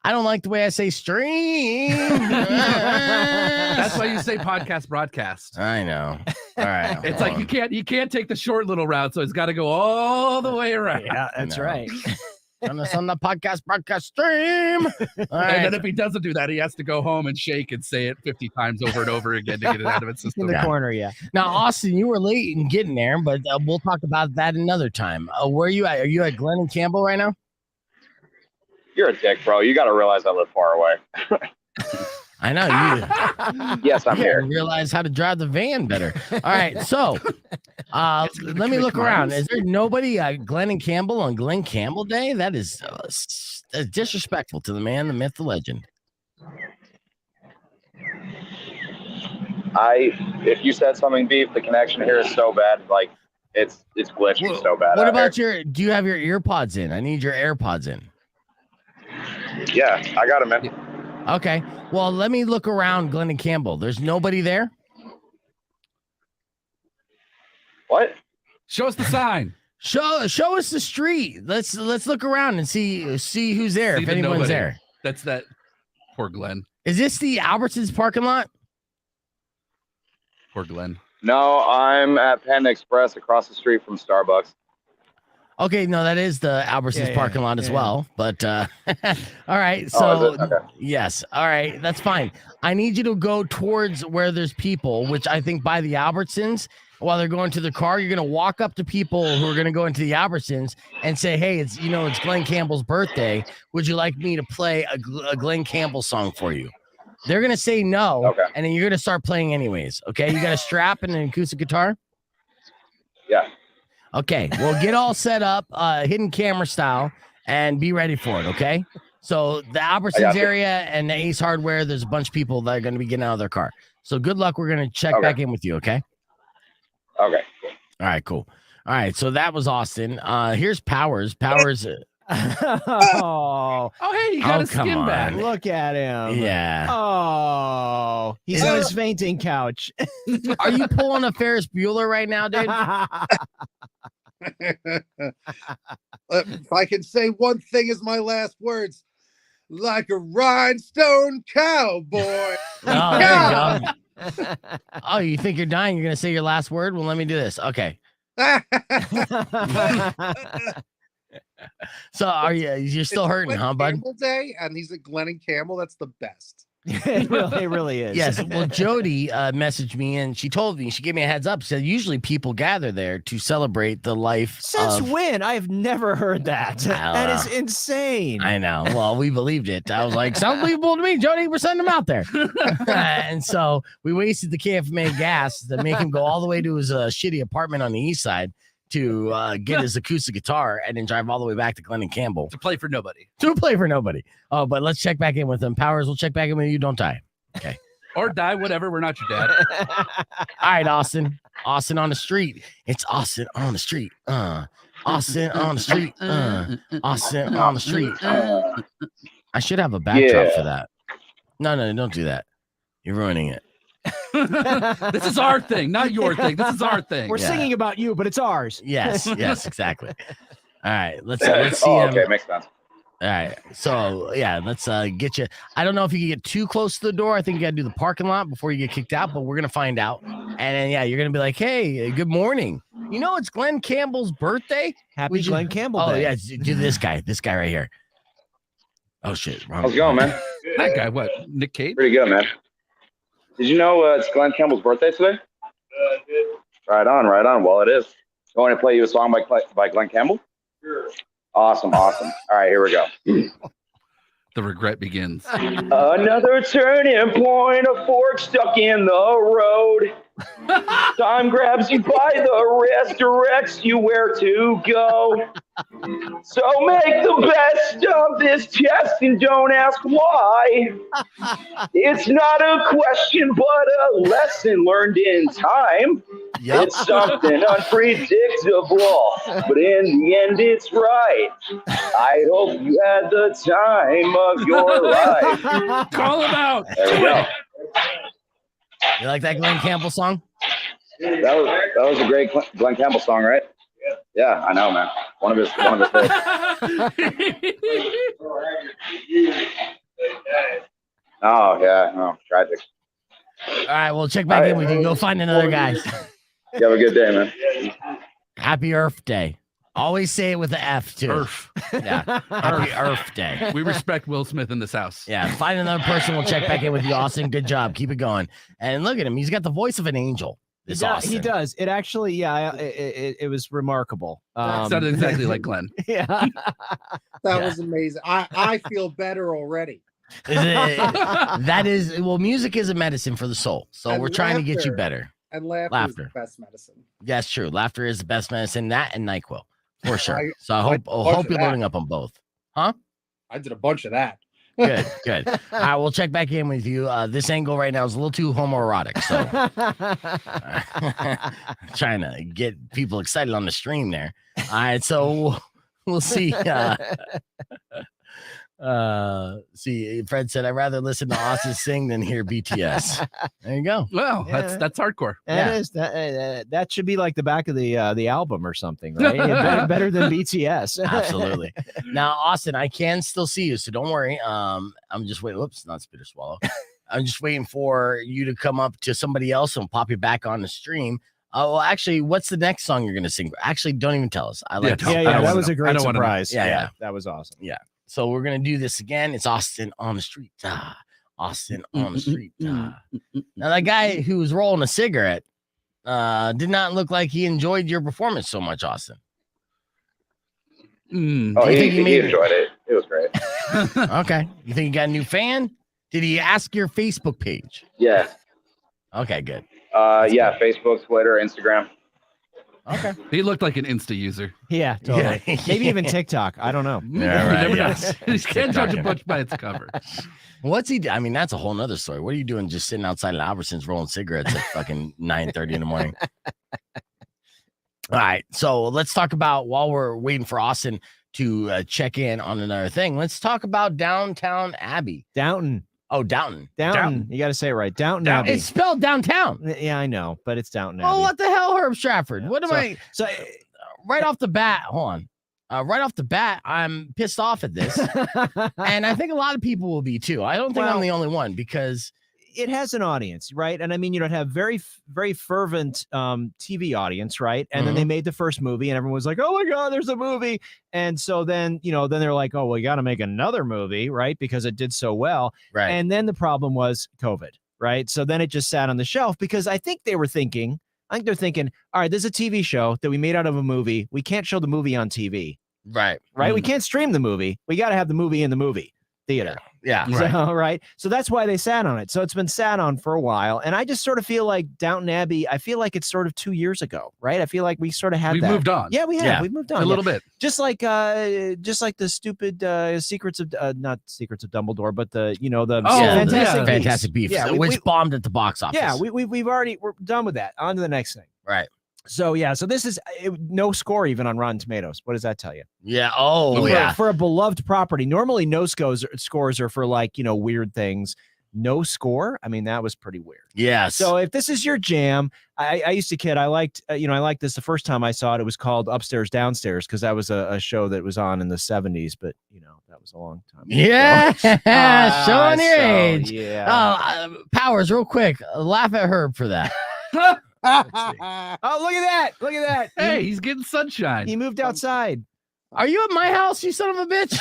I don't like the way I say stream. That's why you say podcast broadcast. I know. All right. It's like you can't take the short little route, so it's got to go all the way around. Yeah, that's No. right. Join us on the podcast broadcast stream. All And right. then if he doesn't do that, he has to go home and shake and say it 50 times over and over again to get it out of its In system. the Yeah. corner, yeah. Now, Austin, you were late in getting there, but we'll talk about that another time. Where are you at? Are you at Glenn and Campbell right now? You're a dick, bro. You got to realize I live far away. I know you. Yes, I'm You here. gotta realize how to drive the van better. All right, so let me look around. Is there nobody Glenn and Campbell on Glenn Campbell Day? That is disrespectful to the man, the myth, the legend. If you said something beef, the connection here is so bad. Like it's glitching so bad. What out about here. do you have your ear pods in? I need your AirPods in. Yeah, I got him in. Okay. Well, let me look around Glenn and Campbell. There's nobody there? What? Show us the sign. Show us the street. Let's look around and see who's there, See if the anyone's nobody. there. That's that poor Glenn. Is this the Albertsons parking lot? Poor Glenn. No, I'm at Panda Express across the street from Starbucks. Okay, no, that is the Albertsons Yeah, parking lot as yeah. well. But all right, Oh, so is it? Okay. yes, all right, that's fine. I need you to go towards where there's people, which I think by the Albertsons. While they're going to the car, you're gonna walk up to people who are gonna go into the Albertsons and say, "Hey, it's Glenn Campbell's birthday. Would you like me to play a Glenn Campbell song for you?" They're gonna say no, Okay. and then you're gonna start playing anyways. Okay, you got a strap and an acoustic guitar. Yeah. Okay, well, get all set up, hidden camera style, and be ready for it, okay? So the Albertsons got you. area and the Ace Hardware, there's a bunch of people that are going to be getting out of their car. So good luck. We're going to check Okay. back in with you, okay? Okay. All right, cool. All right, so that was Austin. Here's Powers. Powers, Oh, Oh, hey, you got Oh, a come skin back. on. look at him. yeah. Oh, he's on his fainting couch. Are you pulling a Ferris Bueller right now, dude? If I can say one thing as my last words, like a rhinestone cowboy. Oh, there you go. Oh, you think you're dying? You're going to say your last word? Well, let me do this. Okay. So you're still hurting, Glenn huh, bud? Campbell Day, and he's at Glenn and Campbell. That's the best. It really is. Yes. Well, Jody messaged me and she told me, she gave me a heads up. Said usually people gather there to celebrate the life. Since when? I have never heard that. That is insane. I know. Well, we believed it. I was like, sounds believable to me, Jody. We're sending him out there. And so we wasted the KFMA gas to make him go all the way to his shitty apartment on the east side to get his acoustic guitar and then drive all the way back to Glenn Campbell To play for nobody. Oh, but let's check back in with him. Powers, we'll check back in with you. Don't die. Okay. Or die, whatever. We're not your dad. All right, Austin. Austin on the street. It's Austin on the street. Austin on the street. Austin on the street. I should have a backdrop for that. No, don't do that. You're ruining it. This is our thing, not your thing. This is our thing. We're singing about you, but it's ours. Yes, exactly. All right, let's see. Okay, makes sense. All right, so yeah, let's get you. I don't know if you can get too close to the door. I think you got to do the parking lot before you get kicked out, but we're gonna find out. And then you're gonna be like, "Hey, good morning. You know it's Glenn Campbell's birthday. Happy Glenn Campbell Oh Day." yeah, do this guy right here. Oh shit, How's it going, man? That guy, what? Nick Cage? Pretty good, man. Did you know it's Glenn Campbell's birthday today? Right on. Well, it is. You want to play you a song by Glenn Campbell? Sure. Awesome. All right, here we go. The regret begins. Another turning point, a fork stuck in the road. Time grabs you by the wrist, directs you where to go. So make the best of this test and don't ask why. It's not a question, but a lesson learned in time. Yep. It's something unpredictable, but in the end, it's right. I hope you had the time of your life. Call him out. There we go. You like that Glenn Campbell song? That was a great Glenn Campbell song, right? Yeah, I know, man. One of his hits. Oh yeah, no, tragic. All right, well, check back in with you. Go find another guy. You have a good day, man. Happy Earth Day. Always say it with the F too. Earf. Yeah. Happy Earth Day. We respect Will Smith in this house. Yeah. Find another person. We'll check back in with you, Austin. Good job. Keep it going. And look at him. He's got the voice of an angel. This Austin. He does. It actually, it was remarkable. Sounded exactly like Glenn. Yeah. That was amazing. I feel better already. Music is a medicine for the soul. So And we're trying to get you better. And laughter is the best medicine. That's true. Laughter is the best medicine. That and NyQuil for sure. So I hope of you're that. loading up on both. Huh? I did a bunch of that. Good. All right, we'll check back in with you. This angle right now is a little too homoerotic, so trying to get people excited on the stream there. All right, so we'll see. Fred said I'd rather listen to Austin sing than hear BTS. There you go. Well, that's hardcore. That is that should be like the back of the album or something, right? better than BTS. Absolutely. Now, Austin, I can still see you, so don't worry. I'm just waiting. Whoops, not Spitter Swallow. I'm just waiting for you to come up to somebody else and pop you back on the stream. Well, actually, what's the next song you're going to sing? Actually, don't even tell us. That was a great surprise. Yeah, that was awesome. Yeah. So we're going to do this again. It's Austin on the street. Austin on the street. Now, that guy who was rolling a cigarette did not look like he enjoyed your performance so much, Austin. Oh, he enjoyed it. It was great. Okay. You think you got a new fan? Did he ask your Facebook page? Yeah. Okay, good. Yeah, Facebook, Twitter, Instagram. Okay. He looked like an Insta user. Yeah, totally. Yeah. Maybe even TikTok. I don't know. Yeah, right. You never Yes. know. You can't judge a book by its cover. What's he? I mean, that's a whole nother story. What are you doing just sitting outside of Albertsons rolling cigarettes at fucking 9:30 in the morning? All right. So let's talk about, while we're waiting for Austin to check in on another thing, let's talk about Downtown Abbey. Downton. Oh, Downton. Downton. You got to say it right. Downton Abbey. It's spelled downtown. Yeah, I know, but it's Downton Abbey. Oh, what the hell, Herb Stratford? What am I? So right off the bat, hold on. Right off the bat, I'm pissed off at this. And I think a lot of people will be too. I don't think I'm the only one, because it has an audience, right? And I mean, have very fervent TV audience, right? And then they made the first movie, and everyone was like, "Oh my God, there's a movie!" And so then then they're like, "Oh, we got to make another movie, right? Because it did so well." Right. And then the problem was COVID, right? So then it just sat on the shelf because I think they're thinking, all right, there's a TV show that we made out of a movie. We can't show the movie on TV, Right. right? We can't stream the movie. We got to have the movie in the movie theater. Yeah. So, right. So that's why they sat on it. So it's been sat on for a while. And I just sort of feel like Downton Abbey, I feel like it's sort of 2 years ago, right? I feel like we sort of had We've that. moved on. Yeah, we have. Yeah. We've moved on A little bit. Just like the stupid secrets of not Secrets of Dumbledore, but the Fantastic Beasts, Yeah, which bombed at the box office. Yeah, we're done with that. On to the next thing. Right. So so this is no score even on Rotten Tomatoes. What does that tell you? Yeah. Oh, yeah. For a beloved property, normally no scores are for like weird things. No score. I mean, that was pretty weird. Yeah. So if this is your jam, I used to kid. I liked I liked this the first time I saw it. It was called Upstairs Downstairs because that was a show that was on in the 70s. But that was a long time ago. Yeah. Showing your age. Yeah. Powers, real quick. Laugh at Herb for that. Oh, look at that. Look at that. Hey, he's getting sunshine. He moved outside. Are you at my house, you son of a bitch?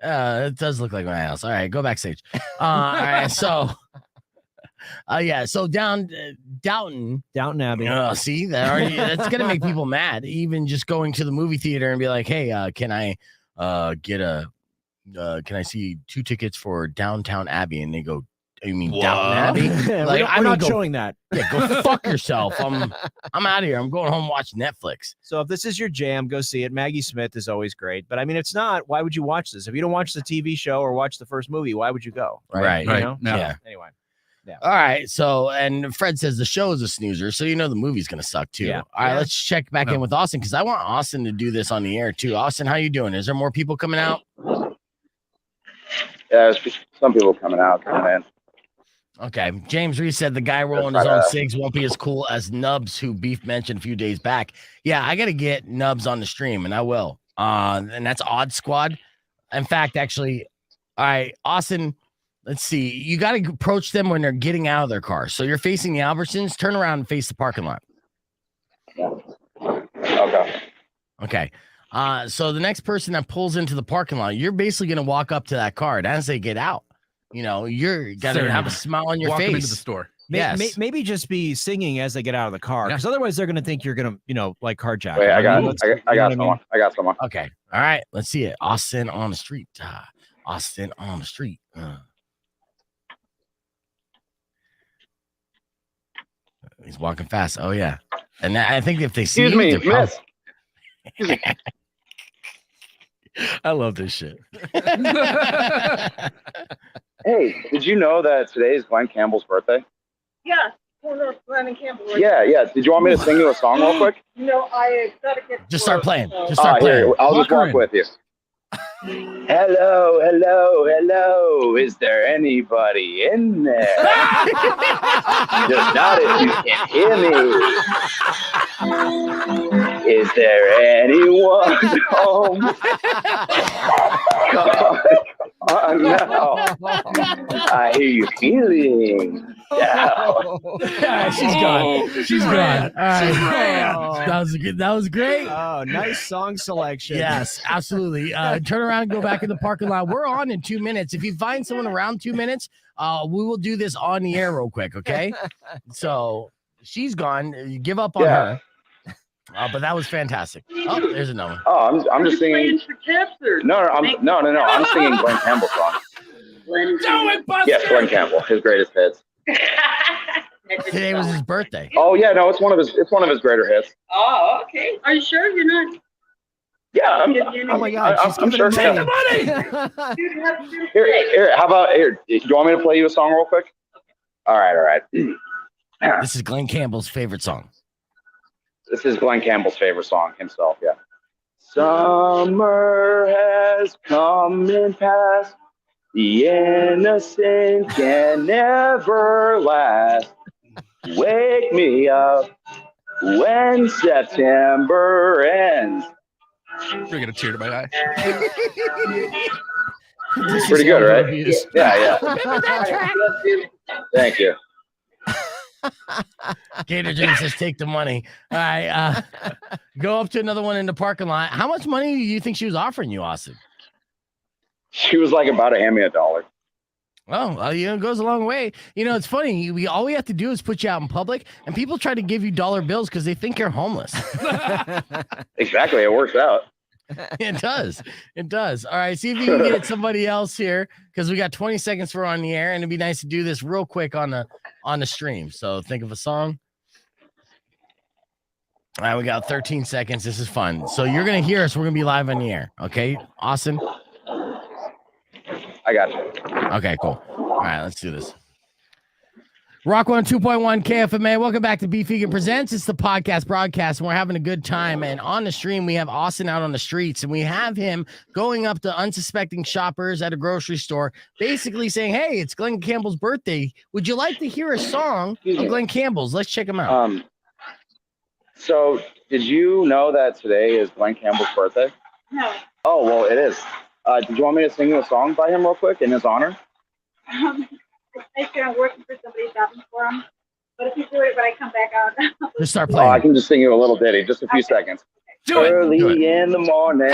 It does look like my house. All right, go backstage. All right, so so Downton Abbey. See, that's gonna make people mad. Even just going to the movie theater and be like, hey, can I see 2 tickets for Downtown Abbey? And they go, you mean Downton Abbey? Like, I'm not showing that. Yeah, go fuck yourself. I'm out of here. I'm going home and watch Netflix. So if this is your jam, go see it. Maggie Smith is always great. But I mean, if it's not, why would you watch this? If you don't watch the TV show or watch the first movie, why would you go? Right. Yeah. Anyway. Yeah. All right. So, and Fred says the show is a snoozer. So, the movie's going to suck too. Yeah. All right. Let's check back in with Austin because I want Austin to do this on the air too. Austin, how you doing? Is there more people coming out? Yeah, there's some people coming in. Okay. James Reese said the guy rolling his own cigs won't be as cool as Nubs, who Beef mentioned a few days back. Yeah, I got to get Nubs on the stream, and I will. And that's Odd Squad. In fact, actually, all right, Austin, let's see. You got to approach them when they're getting out of their car. So you're facing the Albertsons. Turn around and face the parking lot. Yeah. Okay. So the next person that pulls into the parking lot, you're basically going to walk up to that car. And as they get out, you're gonna have a smile on your face. Into the store. Maybe just be singing as they get out of the car, because otherwise they're gonna think you're gonna, like carjack. Wait, I got someone. I got someone. Okay, all right. Let's see it. Austin on the street. Austin on the street. He's walking fast. Oh yeah, and I think if they see Excuse me, miss. I love this shit. Hey, did you know that today is Glenn Campbell's birthday? Yeah. Glenn Campbell. Yeah. Did you want me to sing you a song real quick? No, I gotta get. Just start playing. Just start playing. Here, I'll just walk with you. Hello, hello, hello. Is there anybody in there? Just not if you can hear me. Is there anyone home? Come on now. I hear you feeling down. Yeah, she's gone. She's gone. All right. That was great. Oh, nice song selection. Yes, absolutely. Turn around and go back in the parking lot. We're on in 2 minutes. If you find someone around 2 minutes, we will do this on the air real quick, okay? So she's gone. You give up on her. But that was fantastic. Oh, there's another one. Oh, I'm just singing. No, I'm singing Glenn Campbell's song. Yes, Glenn Campbell, his greatest hits. Today was his birthday. Oh yeah, no, it's one of his greater hits. Oh, okay. Are you sure you're not? Yeah, oh my God, I'm sure. Take the money. Here, how about here? Do you want me to play you a song real quick? All right. This is Glenn Campbell's favorite song. This is Glenn Campbell's favorite song himself, yeah. Summer has come and passed. The innocent can never last. Wake me up when September ends. Bringing a tear to my eye. Pretty good, right? Reviews. Yeah. Remember that track? Thank you. Gator Dream says, take the money. All right. Go up to another one in the parking lot. How much money do you think she was offering you, Austin? She was like about to hand me $1. Oh, well, it goes a long way. It's funny. All we have to do is put you out in public, and people try to give you dollar bills because they think you're homeless. Exactly. It works out. It does. It does. All right. See if you can get somebody else here because we got 20 seconds for on the air, and it'd be nice to do this real quick on the stream. So think of a song. All right. We got 13 seconds. This is fun. So you're going to hear us. We're going to be live on the air. Okay. Austin. I got you. Okay, cool. All right, let's do this. Rock 102.1 KFMA. Welcome back to Beef Vegan Presents. It's the podcast broadcast, and we're having a good time. And on the stream, we have Austin out on the streets, and we have him going up to unsuspecting shoppers at a grocery store, basically saying, hey, it's Glenn Campbell's birthday. Would you like to hear a song of Glenn Campbell's? Let's check him out. So did you know that today is Glenn Campbell's birthday? No. Oh, well, it is. Did you want me to sing you a song by him real quick in his honor? I think I'm working for somebody shopping for him. But if you do it when I come back out. Just start playing. Oh, I can just sing you a little ditty, just a few seconds. Early in the morning,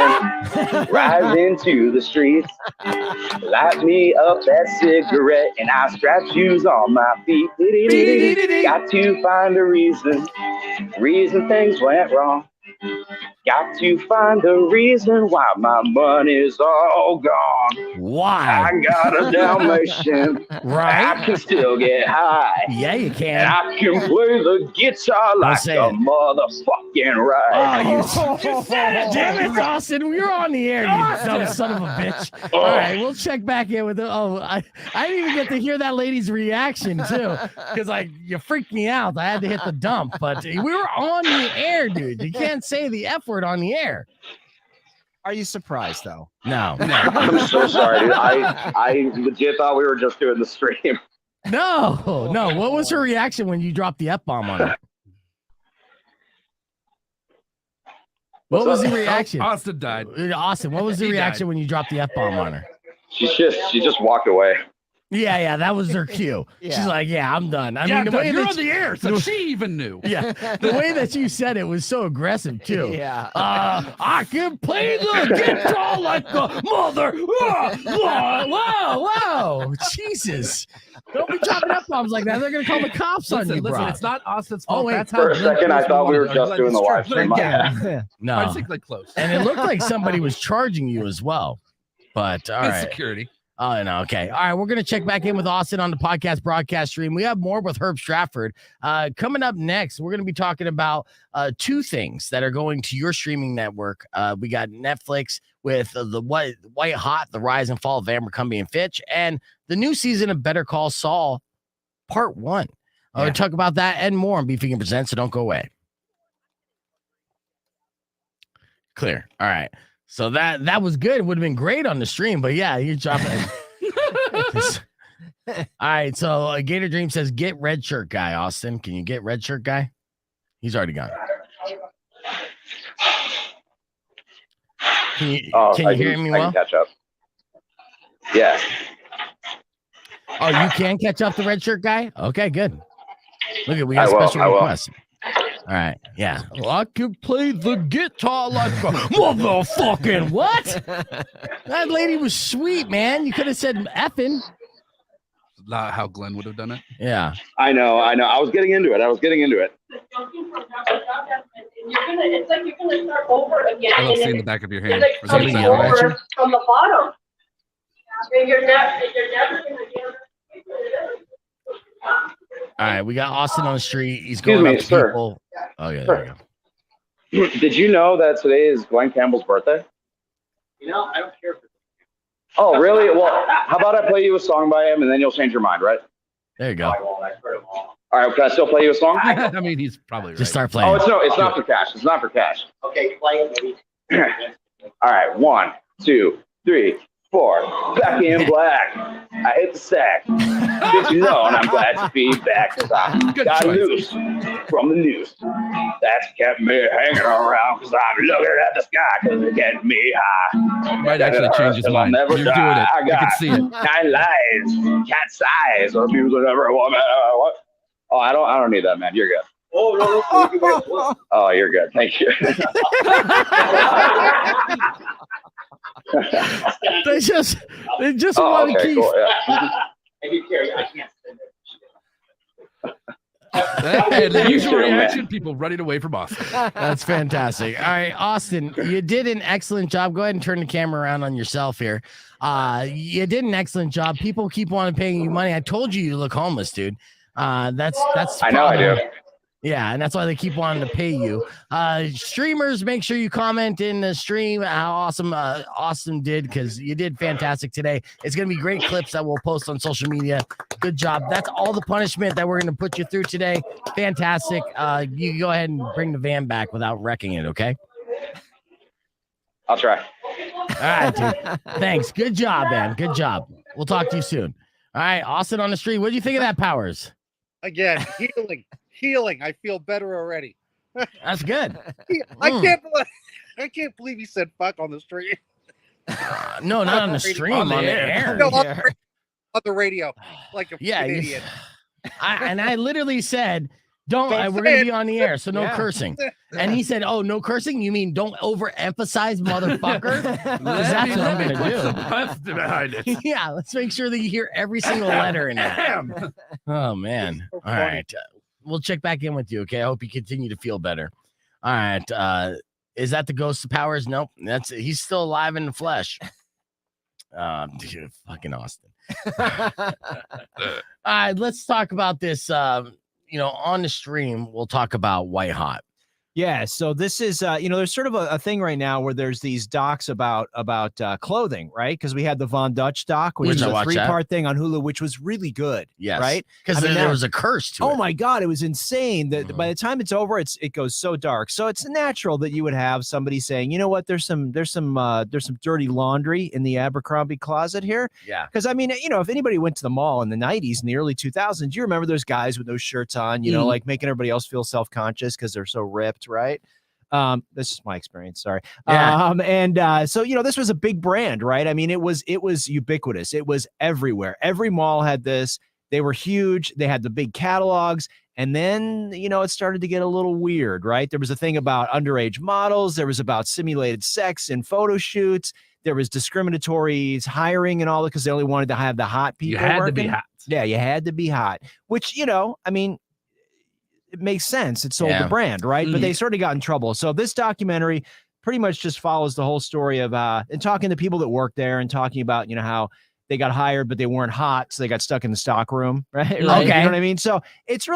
rise into the streets, light me up that cigarette, and I strap shoes on my feet. Got to find a reason things went wrong. Got to find a reason why my money's all gone. Why? I got a Dalmatian. Right? I can still get high. Yeah, you can. And I can play the guitar like a motherfucking right. Oh, you damn it, Austin. We were on the air, you dumb son of a bitch. All right, we'll check back in with I didn't even get to hear that lady's reaction, too, because you freaked me out. I had to hit the dump, but we were on the air, dude. You can't say the F word on the air. Are you surprised, though? No. I'm so sorry, dude. I legit thought we were just doing the stream. No. What was her reaction when you dropped the F-bomb on her? What was the reaction? Austin died. Austin, what was the reaction when you dropped the F-bomb on her? She just walked away. Yeah, that was her cue. Yeah. She's like, yeah, I'm done. I Yeah, mean, the way you're that on the air, so she even knew. Yeah, the way that you said it was so aggressive too. Yeah. I can play the guitar like a mother. Wow. Jesus. Don't be dropping F-bombs like that. They're going to call the cops on you, bro. It's not Austin's fault. Oh, wait. That's how For a second, I thought we were just doing the live stream. No. I think close. And it looked like somebody was charging you as well. But all right. Security. Oh, no. Okay. All right. We're going to check back in with Austin on the podcast broadcast stream. We have more with Herb Stratford. Coming up next, we're going to be talking about two things that are going to your streaming network. We got Netflix with the White Hot, the rise and fall of Abercrombie and Fitch, and the new season of Better Call Saul, Part 1. We'll talk about that and more on Beef Vegan Presents, so don't go away. Clear. All right. So that was good. It would have been great on the stream, but yeah, you're dropping it. All right. So Gator Dream says, get red shirt guy, Austin. Can you get red shirt guy? He's already gone. Can you hear me well? I can catch up. Yeah. Oh, you can catch up the red shirt guy? Okay, good. Look at, we got a special request. All right. Yeah. Well, I can play the guitar like a motherfucking what? That lady was sweet, man. You could have said effing. Not how Glenn would have done it. Yeah. I know. I was getting into it. It's like you're gonna start over again. I love seeing the back of your hand. It's like coming over from the bottom. And you're never gonna get. All right, we got Austin on the street. He's going up to people. Oh, yeah, there you go. Did you know that today is Glenn Campbell's birthday? I don't care for. Oh, really? Well, how about I play you a song by him and then you'll change your mind, right? There you go. All right, can I still play you a song? I mean, he's probably right. Just start playing. Oh, it's not for cash. It's not for cash. Okay, play it, maybe. All right, 1, 2, 3. 4, back in black. I hit the sack. Did you know? And I'm glad to be back because I got loose from the noose. That's kept me hanging around because I'm looking at the sky because it's getting me high. Might actually change his mind. Never You're die. doing it. I I got can see it. 9 lives, cat's eyes, or abusing every woman. What? Oh, I don't need that, man. You're good. Oh, you're good. Thank you. They just Oh, want to okay, keep. cool. Yeah. If you care, I can't stand And the You usual too, man. reaction, people running away from Austin. That's fantastic. All right, Austin, you did an excellent job. Go ahead and turn the camera around on yourself here. You did an excellent job. People keep wanting paying you money. I told you look homeless, dude. That's I know I do. Yeah, and that's why they keep wanting to pay you. Streamers, make sure you comment in the stream how awesome Austin did, because you did fantastic today. It's going to be great clips that we'll post on social media. Good job. That's all the punishment that we're going to put you through today. Fantastic. You can go ahead and bring the van back without wrecking it, okay? I'll try. All right, dude. Thanks. Good job, man. Good job. We'll talk to you soon. All right, Austin on the street. What do you think of that, Powers? Again, healing. I feel better already. That's good. I can't believe he said fuck on the street. No, not on the stream, on the air. No, on the radio, like a Yeah, fucking idiot. I literally said, we're say gonna it. be on the air, so no cursing. And he said, oh, no cursing? You mean don't overemphasize motherfucker? 'Cause that's what I'm gonna do. Behind it. Yeah, let's make sure that you hear every single letter in that. Oh man. All right. We'll check back in with you, okay? I hope you continue to feel better. All right. Is that the ghost of Powers? Nope. He's still alive in the flesh. Dude, fucking Austin. All right, let's talk about this. On the stream, we'll talk about White Hot. Yeah, so this is there's sort of a thing right now where there's these docs about clothing, right? Because we had the Von Dutch doc, which is a 3-part thing on Hulu, which was really good. Yes, right? Because there was a curse to it. Oh my god, it was insane. That by the time it's over, it goes so dark. So it's natural that you would have somebody saying, you know what, there's some dirty laundry in the Abercrombie closet here. Yeah. Because I mean, if anybody went to the mall in the 90s and the early 2000s, you remember those guys with those shirts on, like making everybody else feel self-conscious because they're so ripped. Right. This is my experience. Sorry. Yeah. So, this was a big brand, right? I mean, it was ubiquitous. It was everywhere. Every mall had this. They were huge. They had the big catalogs. And then, it started to get a little weird, right? There was a thing about underage models. There was about simulated sex and photo shoots. There was discriminatory hiring and all that because they only wanted to have the hot people. You had to be hot. Yeah, you had to be hot, which, I mean, it makes sense. It sold the brand, right? But they sort of got in trouble. So this documentary pretty much just follows the whole story of and talking to people that work there and talking about, how they got hired, but they weren't hot. So they got stuck in the stock room, right? Okay. You know what I mean? So it's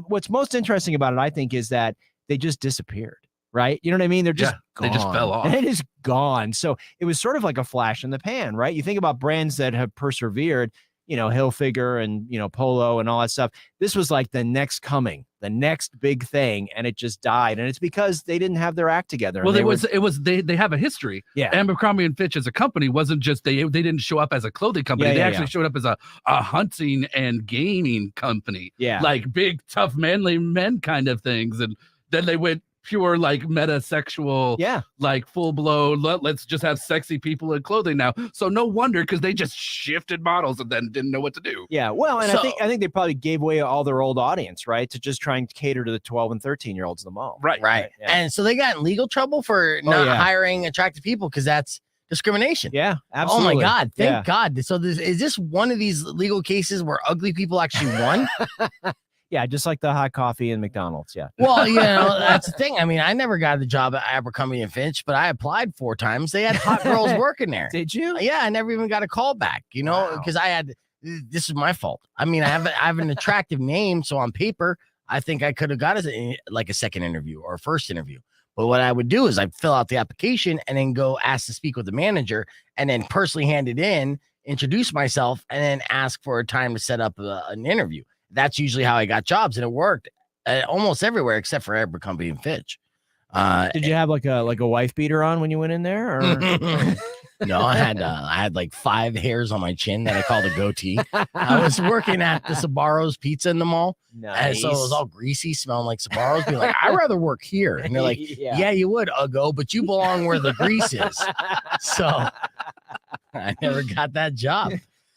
what's most interesting about it, I think, is that they just disappeared, right? You know what I mean? They're just gone. They just fell off. It is gone. So it was sort of like a flash in the pan, right? You think about brands that have persevered, Hilfiger and, Polo and all that stuff. This was like the next coming, the next big thing. And it just died. And it's because they didn't have their act together. Well, they have a history. Yeah. Abercrombie and Fitch as a company wasn't just, they didn't show up as a clothing company. They actually showed up as a hunting and gaming company. Yeah. Like big, tough, manly men kind of things. And then they went pure like metasexual, like full blown, let's just have sexy people in clothing now. So no wonder, because they just shifted models and then didn't know what to do. Yeah, well, and I think they probably gave away all their old audience, right, to just try and cater to the 12 and 13-year-olds in the mall. Right. Yeah. And so they got in legal trouble for not hiring attractive people because that's discrimination. Yeah, absolutely. Oh my God. Thank God. So is this one of these legal cases where ugly people actually won? Yeah, just like the hot coffee in McDonald's. Yeah. Well, that's the thing. I mean, I never got the job at Abercrombie and Fitch, but I applied 4 times. They had hot girls working there. Did you? Yeah, I never even got a call back, because this is my fault. I mean, I have an attractive name. So on paper, I think I could have got a second interview or a first interview. But what I would do is I'd fill out the application and then go ask to speak with the manager and then personally hand it in, introduce myself, and then ask for a time to set up an interview. That's usually how I got jobs, and it worked almost everywhere except for Abercrombie and Fitch. Did you have like a wife beater on when you went in there? Or? No, I had like 5 hairs on my chin that I called a goatee. I was working at the Sabaro's Pizza in the mall. And so it was all greasy, smelling like Sabaro's. Being like, I'd rather work here. And they're like, yeah you would, Uggo, but you belong where the grease is. So I never got that job.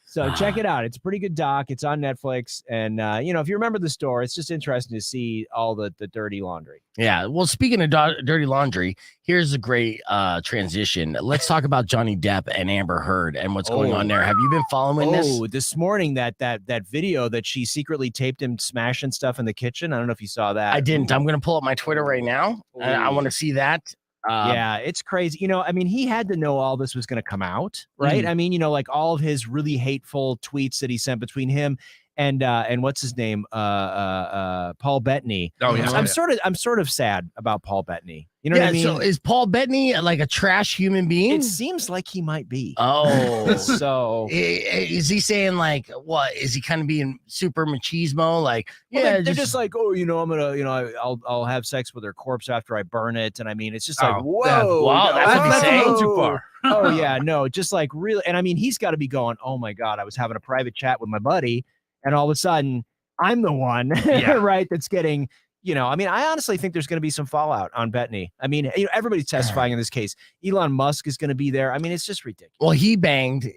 So check it out. It's a pretty good doc. It's on Netflix. And, if you remember the store, it's just interesting to see all the dirty laundry. Yeah. Well, speaking of dirty laundry, here's a great transition. Let's talk about Johnny Depp and Amber Heard and what's going on there. Have you been following this? Oh, this morning, that video that she secretly taped him smashing stuff in the kitchen. I don't know if you saw that. I didn't. I'm going to pull up my Twitter right now. I want to see that. Yeah, it's crazy. He had to know all this was going to come out, right? I mean, like all of his really hateful tweets that he sent between him and what's his name, Paul Bettany. Oh yeah, I'm sort of sad about Paul Bettany. You know what I mean? So is Paul Bettany like a trash human being? It seems like he might be. Oh, so is he saying like what? Is he kind of being super machismo? Like, they're just like, I'm gonna, I'll have sex with her corpse after I burn it, and I mean, it's just like, whoa, wow, that's a little too far. Oh yeah, no, just like really, and I mean, he's got to be going, oh my god, I was having a private chat with my buddy, and all of a sudden, I'm the one, right? That's getting. I honestly think there's going to be some fallout on Bettany. I mean, everybody's testifying in this case. Elon Musk is going to be there. I mean, it's just ridiculous. Well, he banged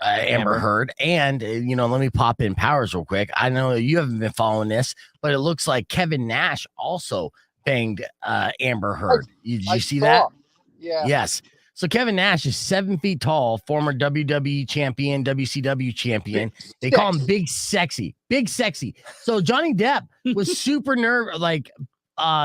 Amber Heard. And, let me pop in Powers real quick. I know you haven't been following this, but it looks like Kevin Nash also banged Amber Heard. Did you see that? Yeah. Yes. So Kevin Nash is 7 feet tall, former WWE champion, WCW champion. They call him Big Sexy. Big Sexy. So Johnny Depp was super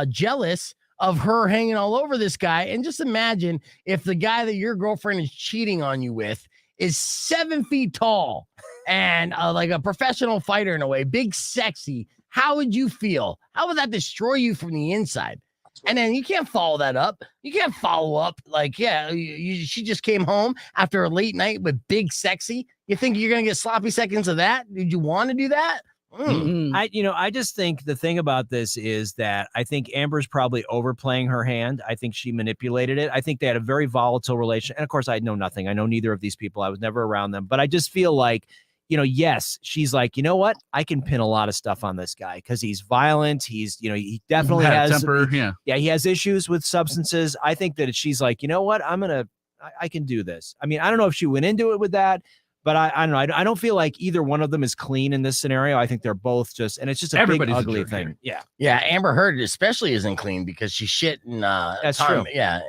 jealous of her hanging all over this guy. And just imagine if the guy that your girlfriend is cheating on you with is 7 feet tall and like a professional fighter in a way, Big Sexy. How would you feel? How would that destroy you from the inside? And then you can't follow that up. You can't follow up like, she just came home after a late night with Big Sexy. You think you're going to get sloppy seconds of that? Did you want to do that? I just think the thing about this is that I think Amber's probably overplaying her hand. I think she manipulated it. I think they had a very volatile relation. And of course, I know nothing. I know neither of these people. I was never around them. But I just feel like, yes, she's like, you know what? I can pin a lot of stuff on this guy because he's violent. He's, he definitely has temper. Yeah, he has issues with substances. I think that she's like, you know what? I can do this. I mean, I don't know if she went into it with that, but I don't know. I don't feel like either one of them is clean in this scenario. I think they're both and it's just a big ugly thing. Yeah. Yeah. Amber Heard especially isn't clean because she shit in that's true. Yeah.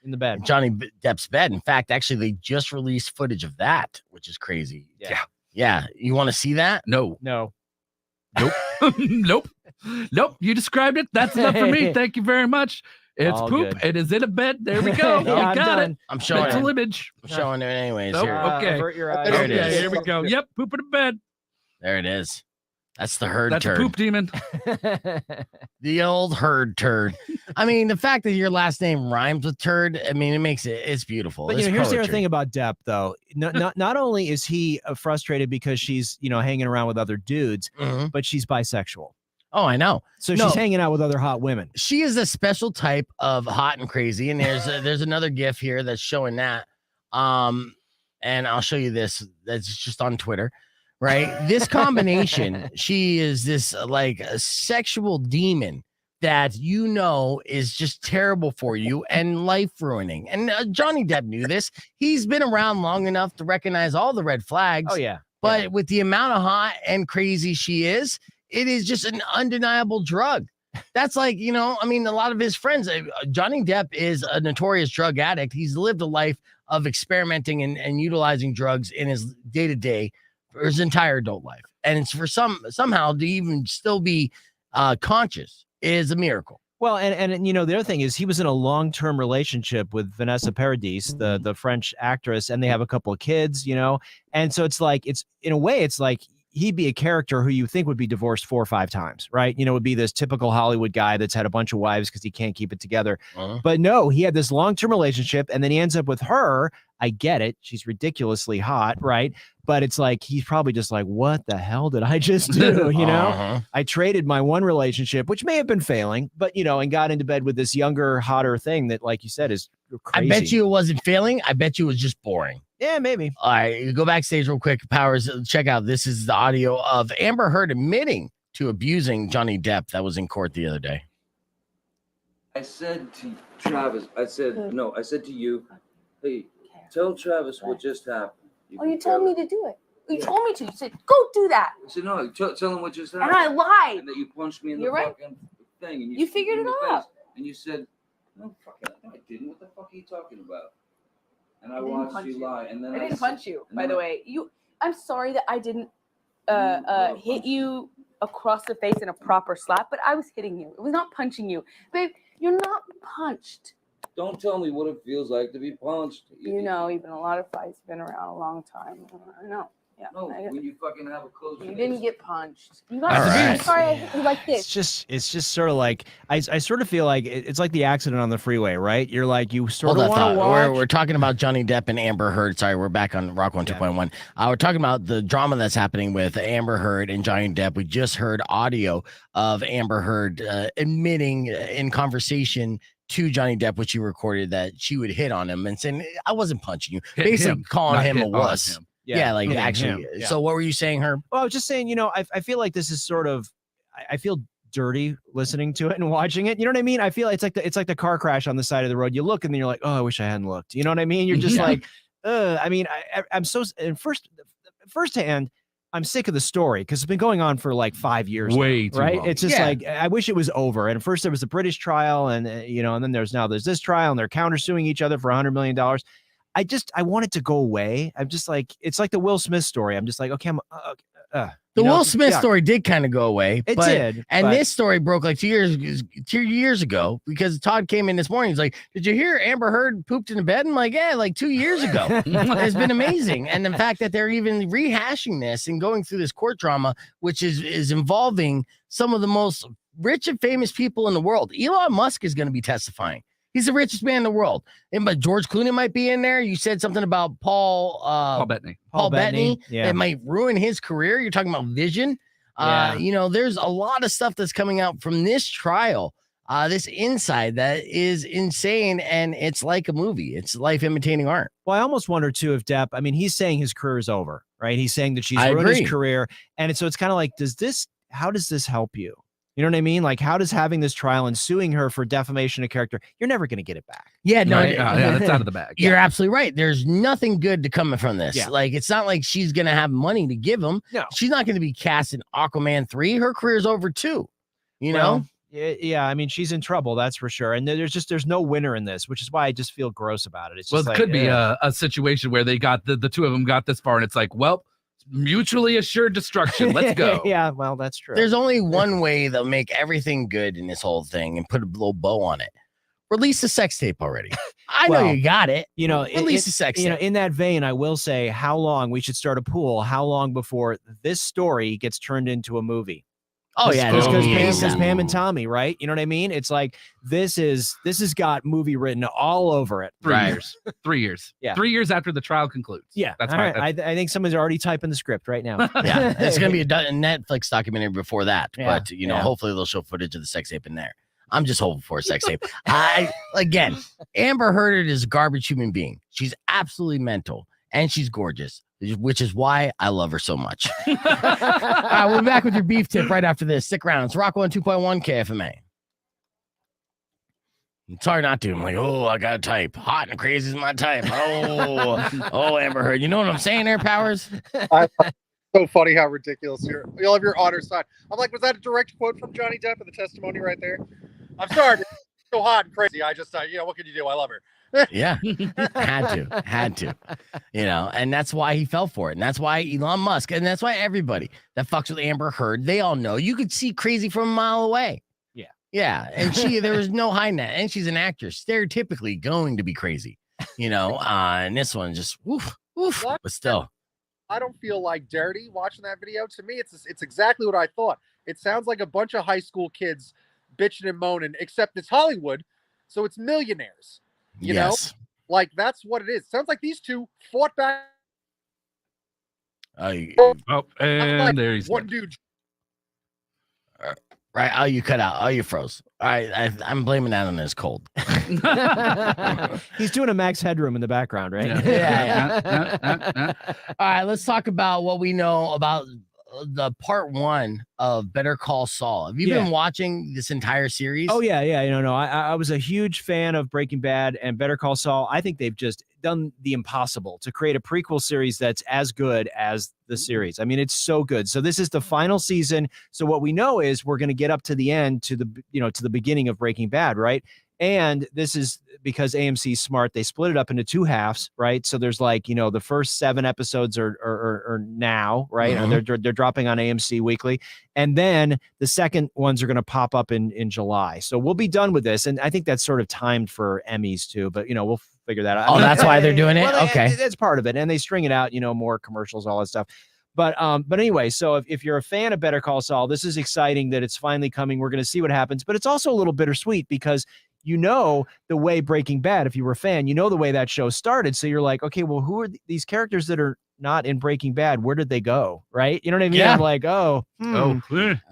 In the bed. Johnny Depp's bed. In fact, actually, they just released footage of that, which is crazy. Yeah. Yeah. You want to see that? No. Nope. Nope. You described it. That's enough for me. Thank you very much. It's all poop. good. It is in a bed. There we go. No, You I'm got done. it. I'm showing Mental it. image. I'm showing it anyways. Nope. Here. Okay. Avert your eyes. There it Okay, is. here we go. Yep. Poop in a bed. There it is. That's the herd That's turd. a poop demon. The old herd turd. I mean, the fact that your last name rhymes with turd, I mean, it's beautiful. But It's here's the other poetry. thing about Depp, though. Not only is he frustrated because she's hanging around with other dudes, but she's bisexual. Oh, I know. So she's hanging out with other hot women. She is a special type of hot and crazy. And there's another GIF here that's showing that. And I'll show you this. That's just on Twitter. Right. This combination, she is this like a sexual demon that is just terrible for you and life ruining. And Johnny Depp knew this. He's been around long enough to recognize all the red flags. Oh, yeah. But with the amount of hot and crazy she is, it is just an undeniable drug. That's like, a lot of his friends, Johnny Depp is a notorious drug addict. He's lived a life of experimenting and utilizing drugs in his day-to-day for his entire adult life. And it's for somehow to even still be conscious is a miracle. Well, and the other thing is he was in a long-term relationship with Vanessa Paradis, the French actress, and they have a couple of kids, and so it's like, in a way, it's like he'd be a character who you think would be divorced 4 or 5 times, right? You know, would be this typical Hollywood guy that's had a bunch of wives because he can't keep it together. But no, he had this long-term relationship, and then he ends up with her. I get it. She's ridiculously hot, right? But it's like, he's probably just like, what the hell did I just do? You know, I traded my one relationship, which may have been failing, but, you know, and got into bed with this younger, hotter thing that, like you said, is crazy. I bet you it wasn't failing. I bet you it was just boring. Yeah, maybe. All right, you go backstage real quick. Powers, check out. This is the audio of Amber Heard admitting to abusing Johnny Depp that was in court the other day. I said to Travis, I said to you, hey, tell Travis what just happened. You told me to do it. You told me to. You said, go do that. I said, no, tell him what just happened. And I lied. And that you punched me in the You're right. fucking thing. And You figured it out. And you said, no, I didn't. What the fuck are you talking about? And I didn't watched punch you lie. And then I didn't punch you, by the way. I'm sorry that I didn't hit you across the face in a proper slap, but I was hitting you. It was not punching you. Babe, you're not punched. Don't tell me what it feels like to be punched. You know, you've been a lot of fights, been around a long time. I know. Yeah. No, when you fucking have a close. You didn't get punched. You got. Right. I'm sorry I hit you like this. It's just sort of like, I sort of feel like it's like the accident on the freeway, right? You're like, you sort Hold of that want to thought. watch. We're talking about Johnny Depp and Amber Heard. Sorry, we're back on Rock 102.1. We're talking about the drama that's happening with Amber Heard and Johnny Depp. We just heard audio of Amber Heard admitting in conversation to Johnny Depp, which she recorded, that she would hit on him and saying, I wasn't punching you. Hit basically him, calling not him a hit on wuss. him. Yeah, like Yeah, actually. yeah. So what were you saying, Herb? Well, I was just saying, you know, I feel like this is sort of, I feel dirty listening to it and watching it. You know what I mean? I feel it's like the car crash on the side of the road. You look and then you're like, oh, I wish I hadn't looked. You know what I mean? You're just like, I mean, I'm so, and firsthand, I'm sick of the story because it's been going on for like 5 years. Way now, too right? long. It's just like, I wish it was over. And first there was the British trial, and you know, and then there's this trial, and they're countersuing each other for $100 million. I want it to go away. I'm just like, it's like the Will Smith story. I'm just like, okay, The Will Smith story did kind of go away. It but, did, And but- this story broke like 2 years ago because Todd came in this morning. He's like, did you hear Amber Heard pooped in the bed? I'm like, yeah, like 2 years ago. It's been amazing. And the fact that they're even rehashing this and going through this court drama, which is involving some of the most rich and famous people in the world. Elon Musk is going to be testifying. He's the richest man in the world. And but George Clooney might be in there. You said something about Paul Bettany. Paul Bettany. Yeah. It might ruin his career. You're talking about vision. You know, there's a lot of stuff that's coming out from this trial, this inside that is insane. And it's like a movie. It's life imitating art. Well, I almost wonder too if Depp, I mean, he's saying his career is over, right? He's saying that she's I ruined agree. his career. And so it's kind of like, how does this help you? You know what I mean? Like, how does having this trial and suing her for defamation of character, you're never going to get it back. Yeah, no, Right? Yeah, that's out of the bag. You're absolutely right. There's nothing good to come from this. Yeah. Like, it's not like she's going to have money to give him. No. She's not going to be cast in Aquaman 3. Her career's over too. You know? Yeah, I mean, she's in trouble, that's for sure. And there's no winner in this, which is why I just feel gross about it. It's Well, just it like, could be ugh. a situation where they got the two of them got this far, and it's like, well, mutually assured destruction. Let's go. Yeah, well, that's true. There's only one way they'll make everything good in this whole thing and put a little bow on it. Release the sex tape already. I know Well, you got it. You know, Release the sex you know, tape. in that vein, I will say how long we should start a pool. How long before this story gets turned into a movie? Oh, yeah. Because Pam and Tommy, right? You know what I mean? It's like this has got movie written all over it. 3 years. 3 years. Yeah. 3 years after the trial concludes. Yeah, That's all my. right. I think someone's already typing the script right now. Yeah, it's going to be a Netflix documentary before that. Yeah, But, you know, yeah. hopefully they'll show footage of the sex tape in there. I'm just hoping for a sex tape. Again, Amber Heard is a garbage human being. She's absolutely mental and she's gorgeous, which is why I love her so much. All right, we'll be back with your beef tip right after this. Stick around. It's Rock 102.1 KFMA. It's hard not to. I'm like, oh, I got a type. Hot and crazy is my type. Oh, Amber Heard. You know what I'm saying there, Powers? So funny how ridiculous you'll have your honor side. I'm like, was that a direct quote from Johnny Depp in the testimony right there? I'm sorry, it's so hot and crazy. I just, what can you do? I love her. Yeah, had to, you know, and that's why he fell for it. And that's why Elon Musk, and that's why everybody that fucks with Amber Heard, they all know you could see crazy from a mile away. Yeah. Yeah. And there was no hiding that. And she's an actress, stereotypically going to be crazy, you know, and this one just, woof, but still. I don't feel like dirty watching that video. To me, it's exactly what I thought. It sounds like a bunch of high school kids bitching and moaning, except it's Hollywood, so it's millionaires. You know, like that's what it is. Sounds like these two fought back. And there he's one dude. Right. Oh, you cut out. Oh, you froze. All right. I'm blaming that on his cold. He's doing a Max Headroom in the background, right? Yeah. All right. Let's talk about what we know about the part 1 of Better Call Saul. Have you been watching this entire series? Oh, yeah. No. I was a huge fan of Breaking Bad and Better Call Saul. I think they've just done the impossible to create a prequel series that's as good as the series. I mean, it's so good. So this is the final season. So what we know is we're going to get up to the end, to the beginning of Breaking Bad, right? And this is because AMC's smart. They split it up into 2 halves, right? So there's like, the first 7 episodes are now, right? Mm-hmm. And they're dropping on AMC weekly. And then the second ones are going to pop up in July. So we'll be done with this. And I think that's sort of timed for Emmys too, but we'll figure that out. Oh, that's why they're doing it? Well, okay. That's part of it. And they string it out, more commercials, all that stuff. But anyway, so if you're a fan of Better Call Saul, this is exciting that it's finally coming. We're going to see what happens, but it's also a little bittersweet because the way Breaking Bad, if you were a fan, the way that show started. So you're like, okay, well, who are these characters that are not in Breaking Bad? Where did they go? Right? You know what I mean? Yeah. I'm like,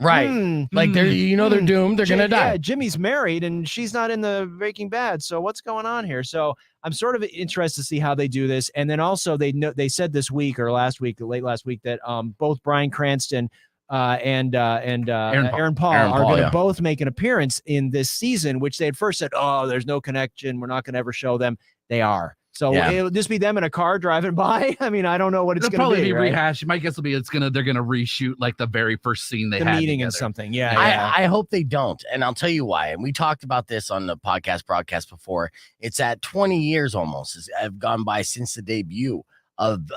right. Like they're doomed. They're going to die. Yeah, Jimmy's married and she's not in the Breaking Bad. So what's going on here? So I'm sort of interested to see how they do this. And then also they said this week or late last week that both Bryan Cranston and Aaron Paul are going to both make an appearance in this season, which they had first said, oh, there's no connection. We're not going to ever show them. They are. So it'll just be them in a car driving by. I mean, I don't know what it's going to be. It'll probably be right? rehashed. My guess will be they're going to reshoot like the very first scene they had meeting together. and something. Yeah. I hope they don't. And I'll tell you why. And we talked about this on the broadcast before. It's at 20 years almost have gone by since the debut of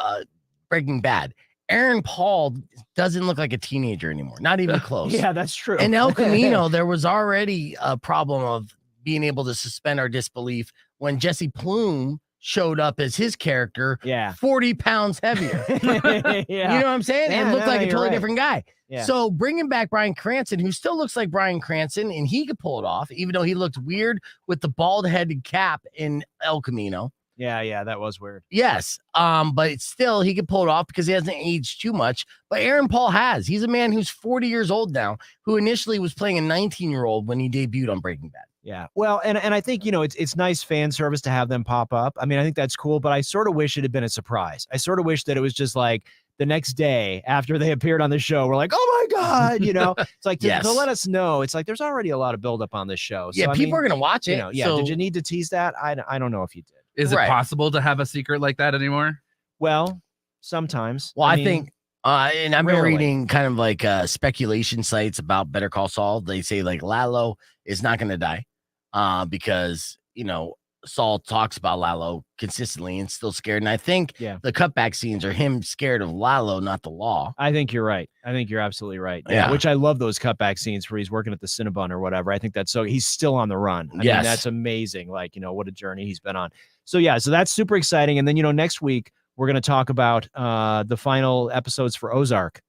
Breaking Bad. Aaron Paul doesn't look like a teenager anymore. Not even close. Yeah, that's true. In El Camino, there was already a problem of being able to suspend our disbelief when Jesse Plume showed up as his character, 40 pounds heavier. You know what I'm saying? Yeah, it looked like a totally right. different guy. Yeah. So bringing back Bryan Cranston, who still looks like Bryan Cranston, and he could pull it off, even though he looked weird with the bald-headed cap in El Camino. Yeah, that was weird. Yes, but still, he could pull it off because he hasn't aged too much. But Aaron Paul has. He's a man who's 40 years old now, who initially was playing a 19-year-old when he debuted on Breaking Bad. Yeah, well, and I think, it's nice fan service to have them pop up. I mean, I think that's cool, but I sort of wish it had been a surprise. I sort of wish that it was just like the next day after they appeared on the show, we're like, oh my God, it's like to let us know. It's like there's already a lot of buildup on this show. So, people are going to watch it. So, did you need to tease that? I don't know if you did. Is it possible to have a secret like that anymore? Well, sometimes. Well, I think, and I've been reading kind of like speculation sites about Better Call Saul. They say like Lalo is not going to die because, Saul talks about Lalo consistently and still scared. And I think the cutback scenes are him scared of Lalo, not the law. I think you're right. I think you're absolutely right. Yeah. Which I love those cutback scenes where he's working at the Cinnabon or whatever. I think that's so he's still on the run. I mean, that's amazing. Like, what a journey he's been on. So so that's super exciting. And then, next week we're going to talk about the final episodes for Ozark.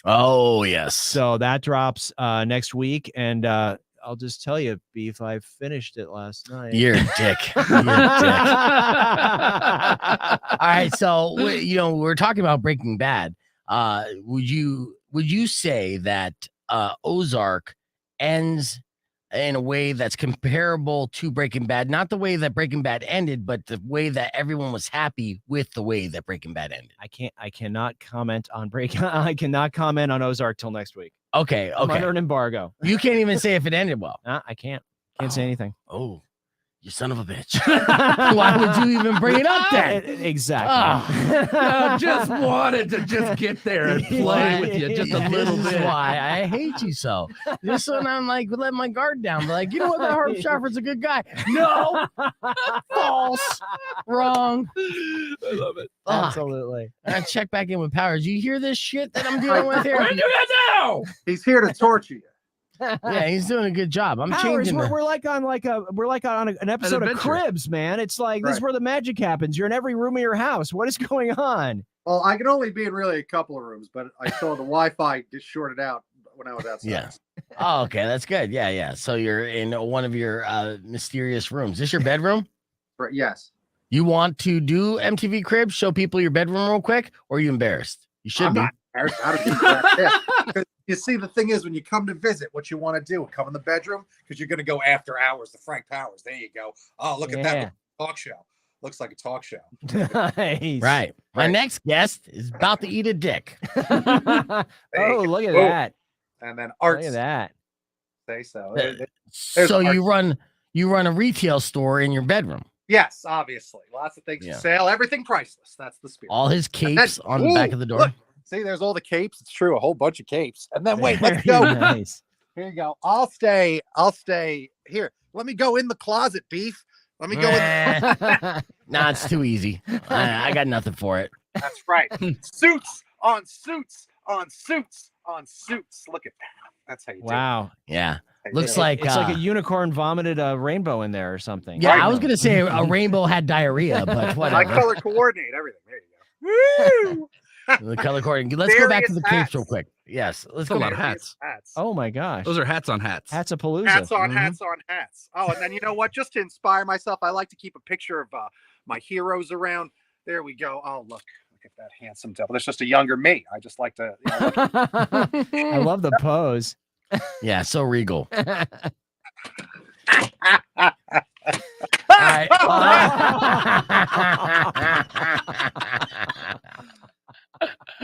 Oh, yes. So that drops next week. And I'll just tell you, Beef, I finished it last night. You're a dick. You're a dick. All right. So, we're talking about Breaking Bad. Would you say that Ozark ends in a way that's comparable to Breaking Bad? Not the way that Breaking Bad ended, but the way that everyone was happy with the way that Breaking Bad ended. I cannot comment on I cannot comment on Ozark till next week. Okay. I'm under an embargo. You can't even say if it ended well. I can't say anything. Oh, you son of a bitch. Why would you even bring it up then? Exactly. I just wanted to just get there and play with you just a little This is bit. why I hate you so. This one I'm like, let my guard down. But like, that Herb Stratford's a good guy. No. False. Wrong. I love it. Absolutely. I check back in with Powers. You hear this shit that I'm dealing with here? When do you get now? He's here to torture you. Yeah, he's doing a good job. I'm Powers, changing. we're like on an episode of adventure. Cribs, man. It's like this is where the magic happens. You're in every room of your house. What is going on? Well, I can only be in really a couple of rooms, but I saw the Wi-Fi get shorted out when I was outside. Yeah. Oh, okay, that's good. Yeah. So you're in one of your mysterious rooms. Is this your bedroom? Right, yes. You want to do MTV Cribs? Show people your bedroom real quick, or are you embarrassed? You should I'm be. not embarrassed. How to do that? Yeah. 'Cause you see, the thing is, when you come to visit, what you want to do, come in the bedroom, because you're going to go after hours to Frank Powers. There you go. Oh, look at that talk show. Looks like a talk show. Nice. Right. My next guest is about to eat a dick. Oh, look at that. And then Art. Look at that. Say so. So you run a retail store in your bedroom. Yes, obviously. Lots of things for sale. Everything priceless. That's the spirit. All his capes on the back of the door. Look, see, there's all the capes. It's true. A whole bunch of capes. And then wait, let's go. Nice. Here you go. I'll stay here. Let me go in the closet, Beef. Let me go in. Nah, it's too easy. I got nothing for it. That's right. Suits on suits on suits on suits. Look at that. That's how you do it. Wow. Yeah. Looks like it's like a unicorn vomited a rainbow in there or something. Yeah, I was gonna say a rainbow had diarrhea, but whatever. I color coordinate everything. There you go. Woo! The color coordinating. Let's go back to the capes real quick. Yes, let's go. A lot of hats. Oh my gosh. Those are hats on hats. Hats of Palooza. Hats on hats on hats. Oh, and then you know what? Just to inspire myself, I like to keep a picture of my heroes around. There we go. Oh, look at that handsome devil. That's just a younger me. I just like to. I love the pose. Yeah, so regal. All right.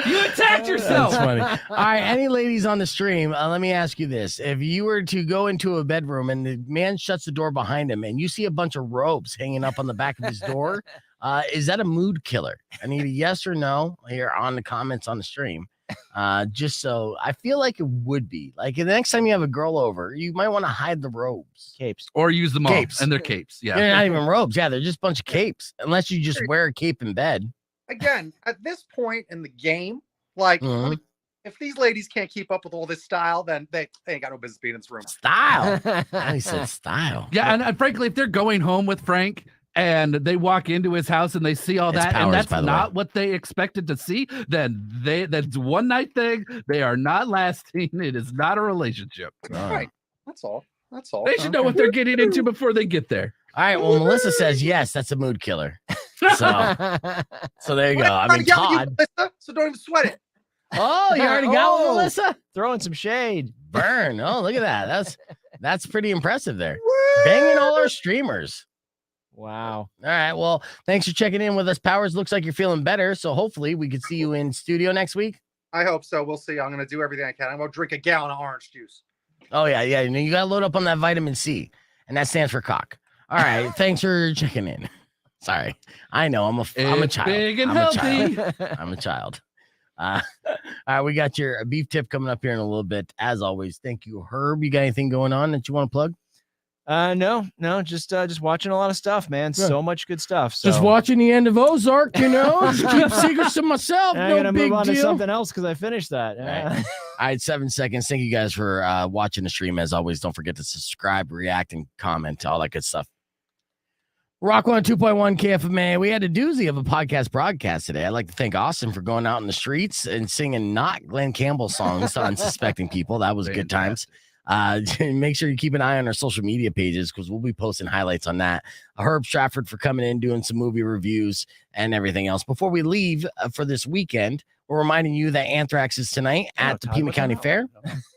You attacked yourself. That's funny. All right, any ladies on the stream, let me ask you this. If you were to go into a bedroom and the man shuts the door behind him and you see a bunch of robes hanging up on the back of his door, is that a mood killer? I need a yes or no here on the comments on the stream. Just so I feel like it would be. Like the next time you have a girl over, you might want to hide the robes. Capes. Or use them all. Capes. And they're capes. Yeah. They're not even robes. Yeah, they're just a bunch of capes. Unless you just wear a cape in bed. Again, at this point in the game, like if these ladies can't keep up with all this style, then they ain't got no business being in this room. Style. I said style. Yeah, and frankly, if they're going home with Frank and they walk into his house and they see all that, Powers, and that's by the not what they expected to see, then that's one night thing. They are not lasting. It is not a relationship. Right. That's all. That's all. They should know what they're getting into before they get there. All right. Well, Melissa says yes. That's a mood killer. So there you go. I mean, Todd. Melissa, so don't even sweat it. Oh, you already got one, Melissa? Throwing some shade. Burn. Oh, look at that. That's pretty impressive there. Banging all our streamers. Wow. All right. Well, thanks for checking in with us, Powers. Looks like you're feeling better. So hopefully we could see you in studio next week. I hope so. We'll see. I'm going to do everything I can. I'm going to drink a gallon of orange juice. Oh, yeah. You got to load up on that vitamin C, and that stands for cock. All right. Thanks for checking in. Sorry. I know. I'm a child. Big and I'm healthy. I'm a child. All right. We got your beef tip coming up here in a little bit. As always, thank you, Herb. You got anything going on that you want to plug? No, just watching a lot of stuff, man. Yeah. So much good stuff. So. Just watching the end of Ozark, just keep secrets to myself. I'm No gonna big move on deal. to something else because I finished that. All right, 7 seconds. Thank you guys for watching the stream. As always, don't forget to subscribe, react, and comment, all that good stuff. Rock 102.1 KFMA. We had a doozy of a podcast broadcast today. I'd like to thank Austin for going out in the streets and singing not Glenn Campbell songs to unsuspecting people. That was good times. Make sure you keep an eye on our social media pages because we'll be posting highlights on that. Herb Stratford for coming in, doing some movie reviews and everything else. Before we leave for this weekend, we're reminding you that Anthrax is tonight at the Pima County Fair.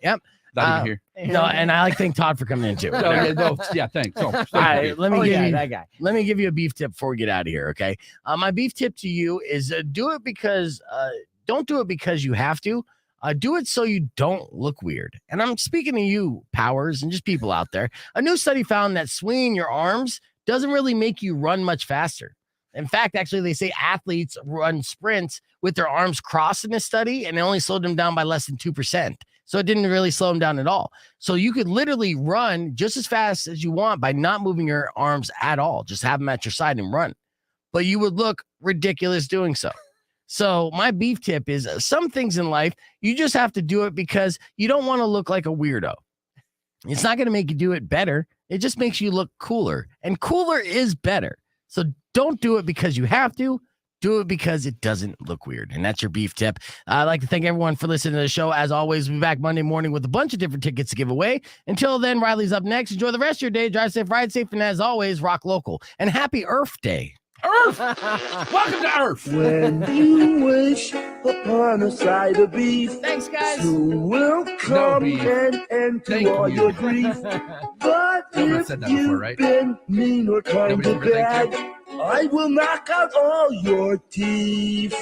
Yep. Not even here. No, and I like to thank Todd for coming in too. Thanks. All right, let me give you a beef tip before we get out of here. Okay. My beef tip to you is do it because don't do it because you have to. Do it so you don't look weird. And I'm speaking to you, Powers, and just people out there. A new study found that swinging your arms doesn't really make you run much faster. In fact, actually, they say athletes run sprints with their arms crossed in this study, and it only slowed them down by less than 2%. So it didn't really slow them down at all. So you could literally run just as fast as you want by not moving your arms at all. Just have them at your side and run. But you would look ridiculous doing so. So my beef tip is some things in life, you just have to do it because you don't want to look like a weirdo. It's not going to make you do it better. It just makes you look cooler. And cooler is better. So don't do it because you have to. Do it because it doesn't look weird. And that's your beef tip. I'd like to thank everyone for listening to the show. As always, we'll be back Monday morning with a bunch of different tickets to give away. Until then, Riley's up next. Enjoy the rest of your day. Drive safe, ride safe, and as always, rock local. And happy Earf Day. Earf! Welcome to Earf. When you wish upon a side of beef, thanks, guys. Soon will come and end to all your grief. But if you've been mean or kind of bad, I will knock out all your teeth.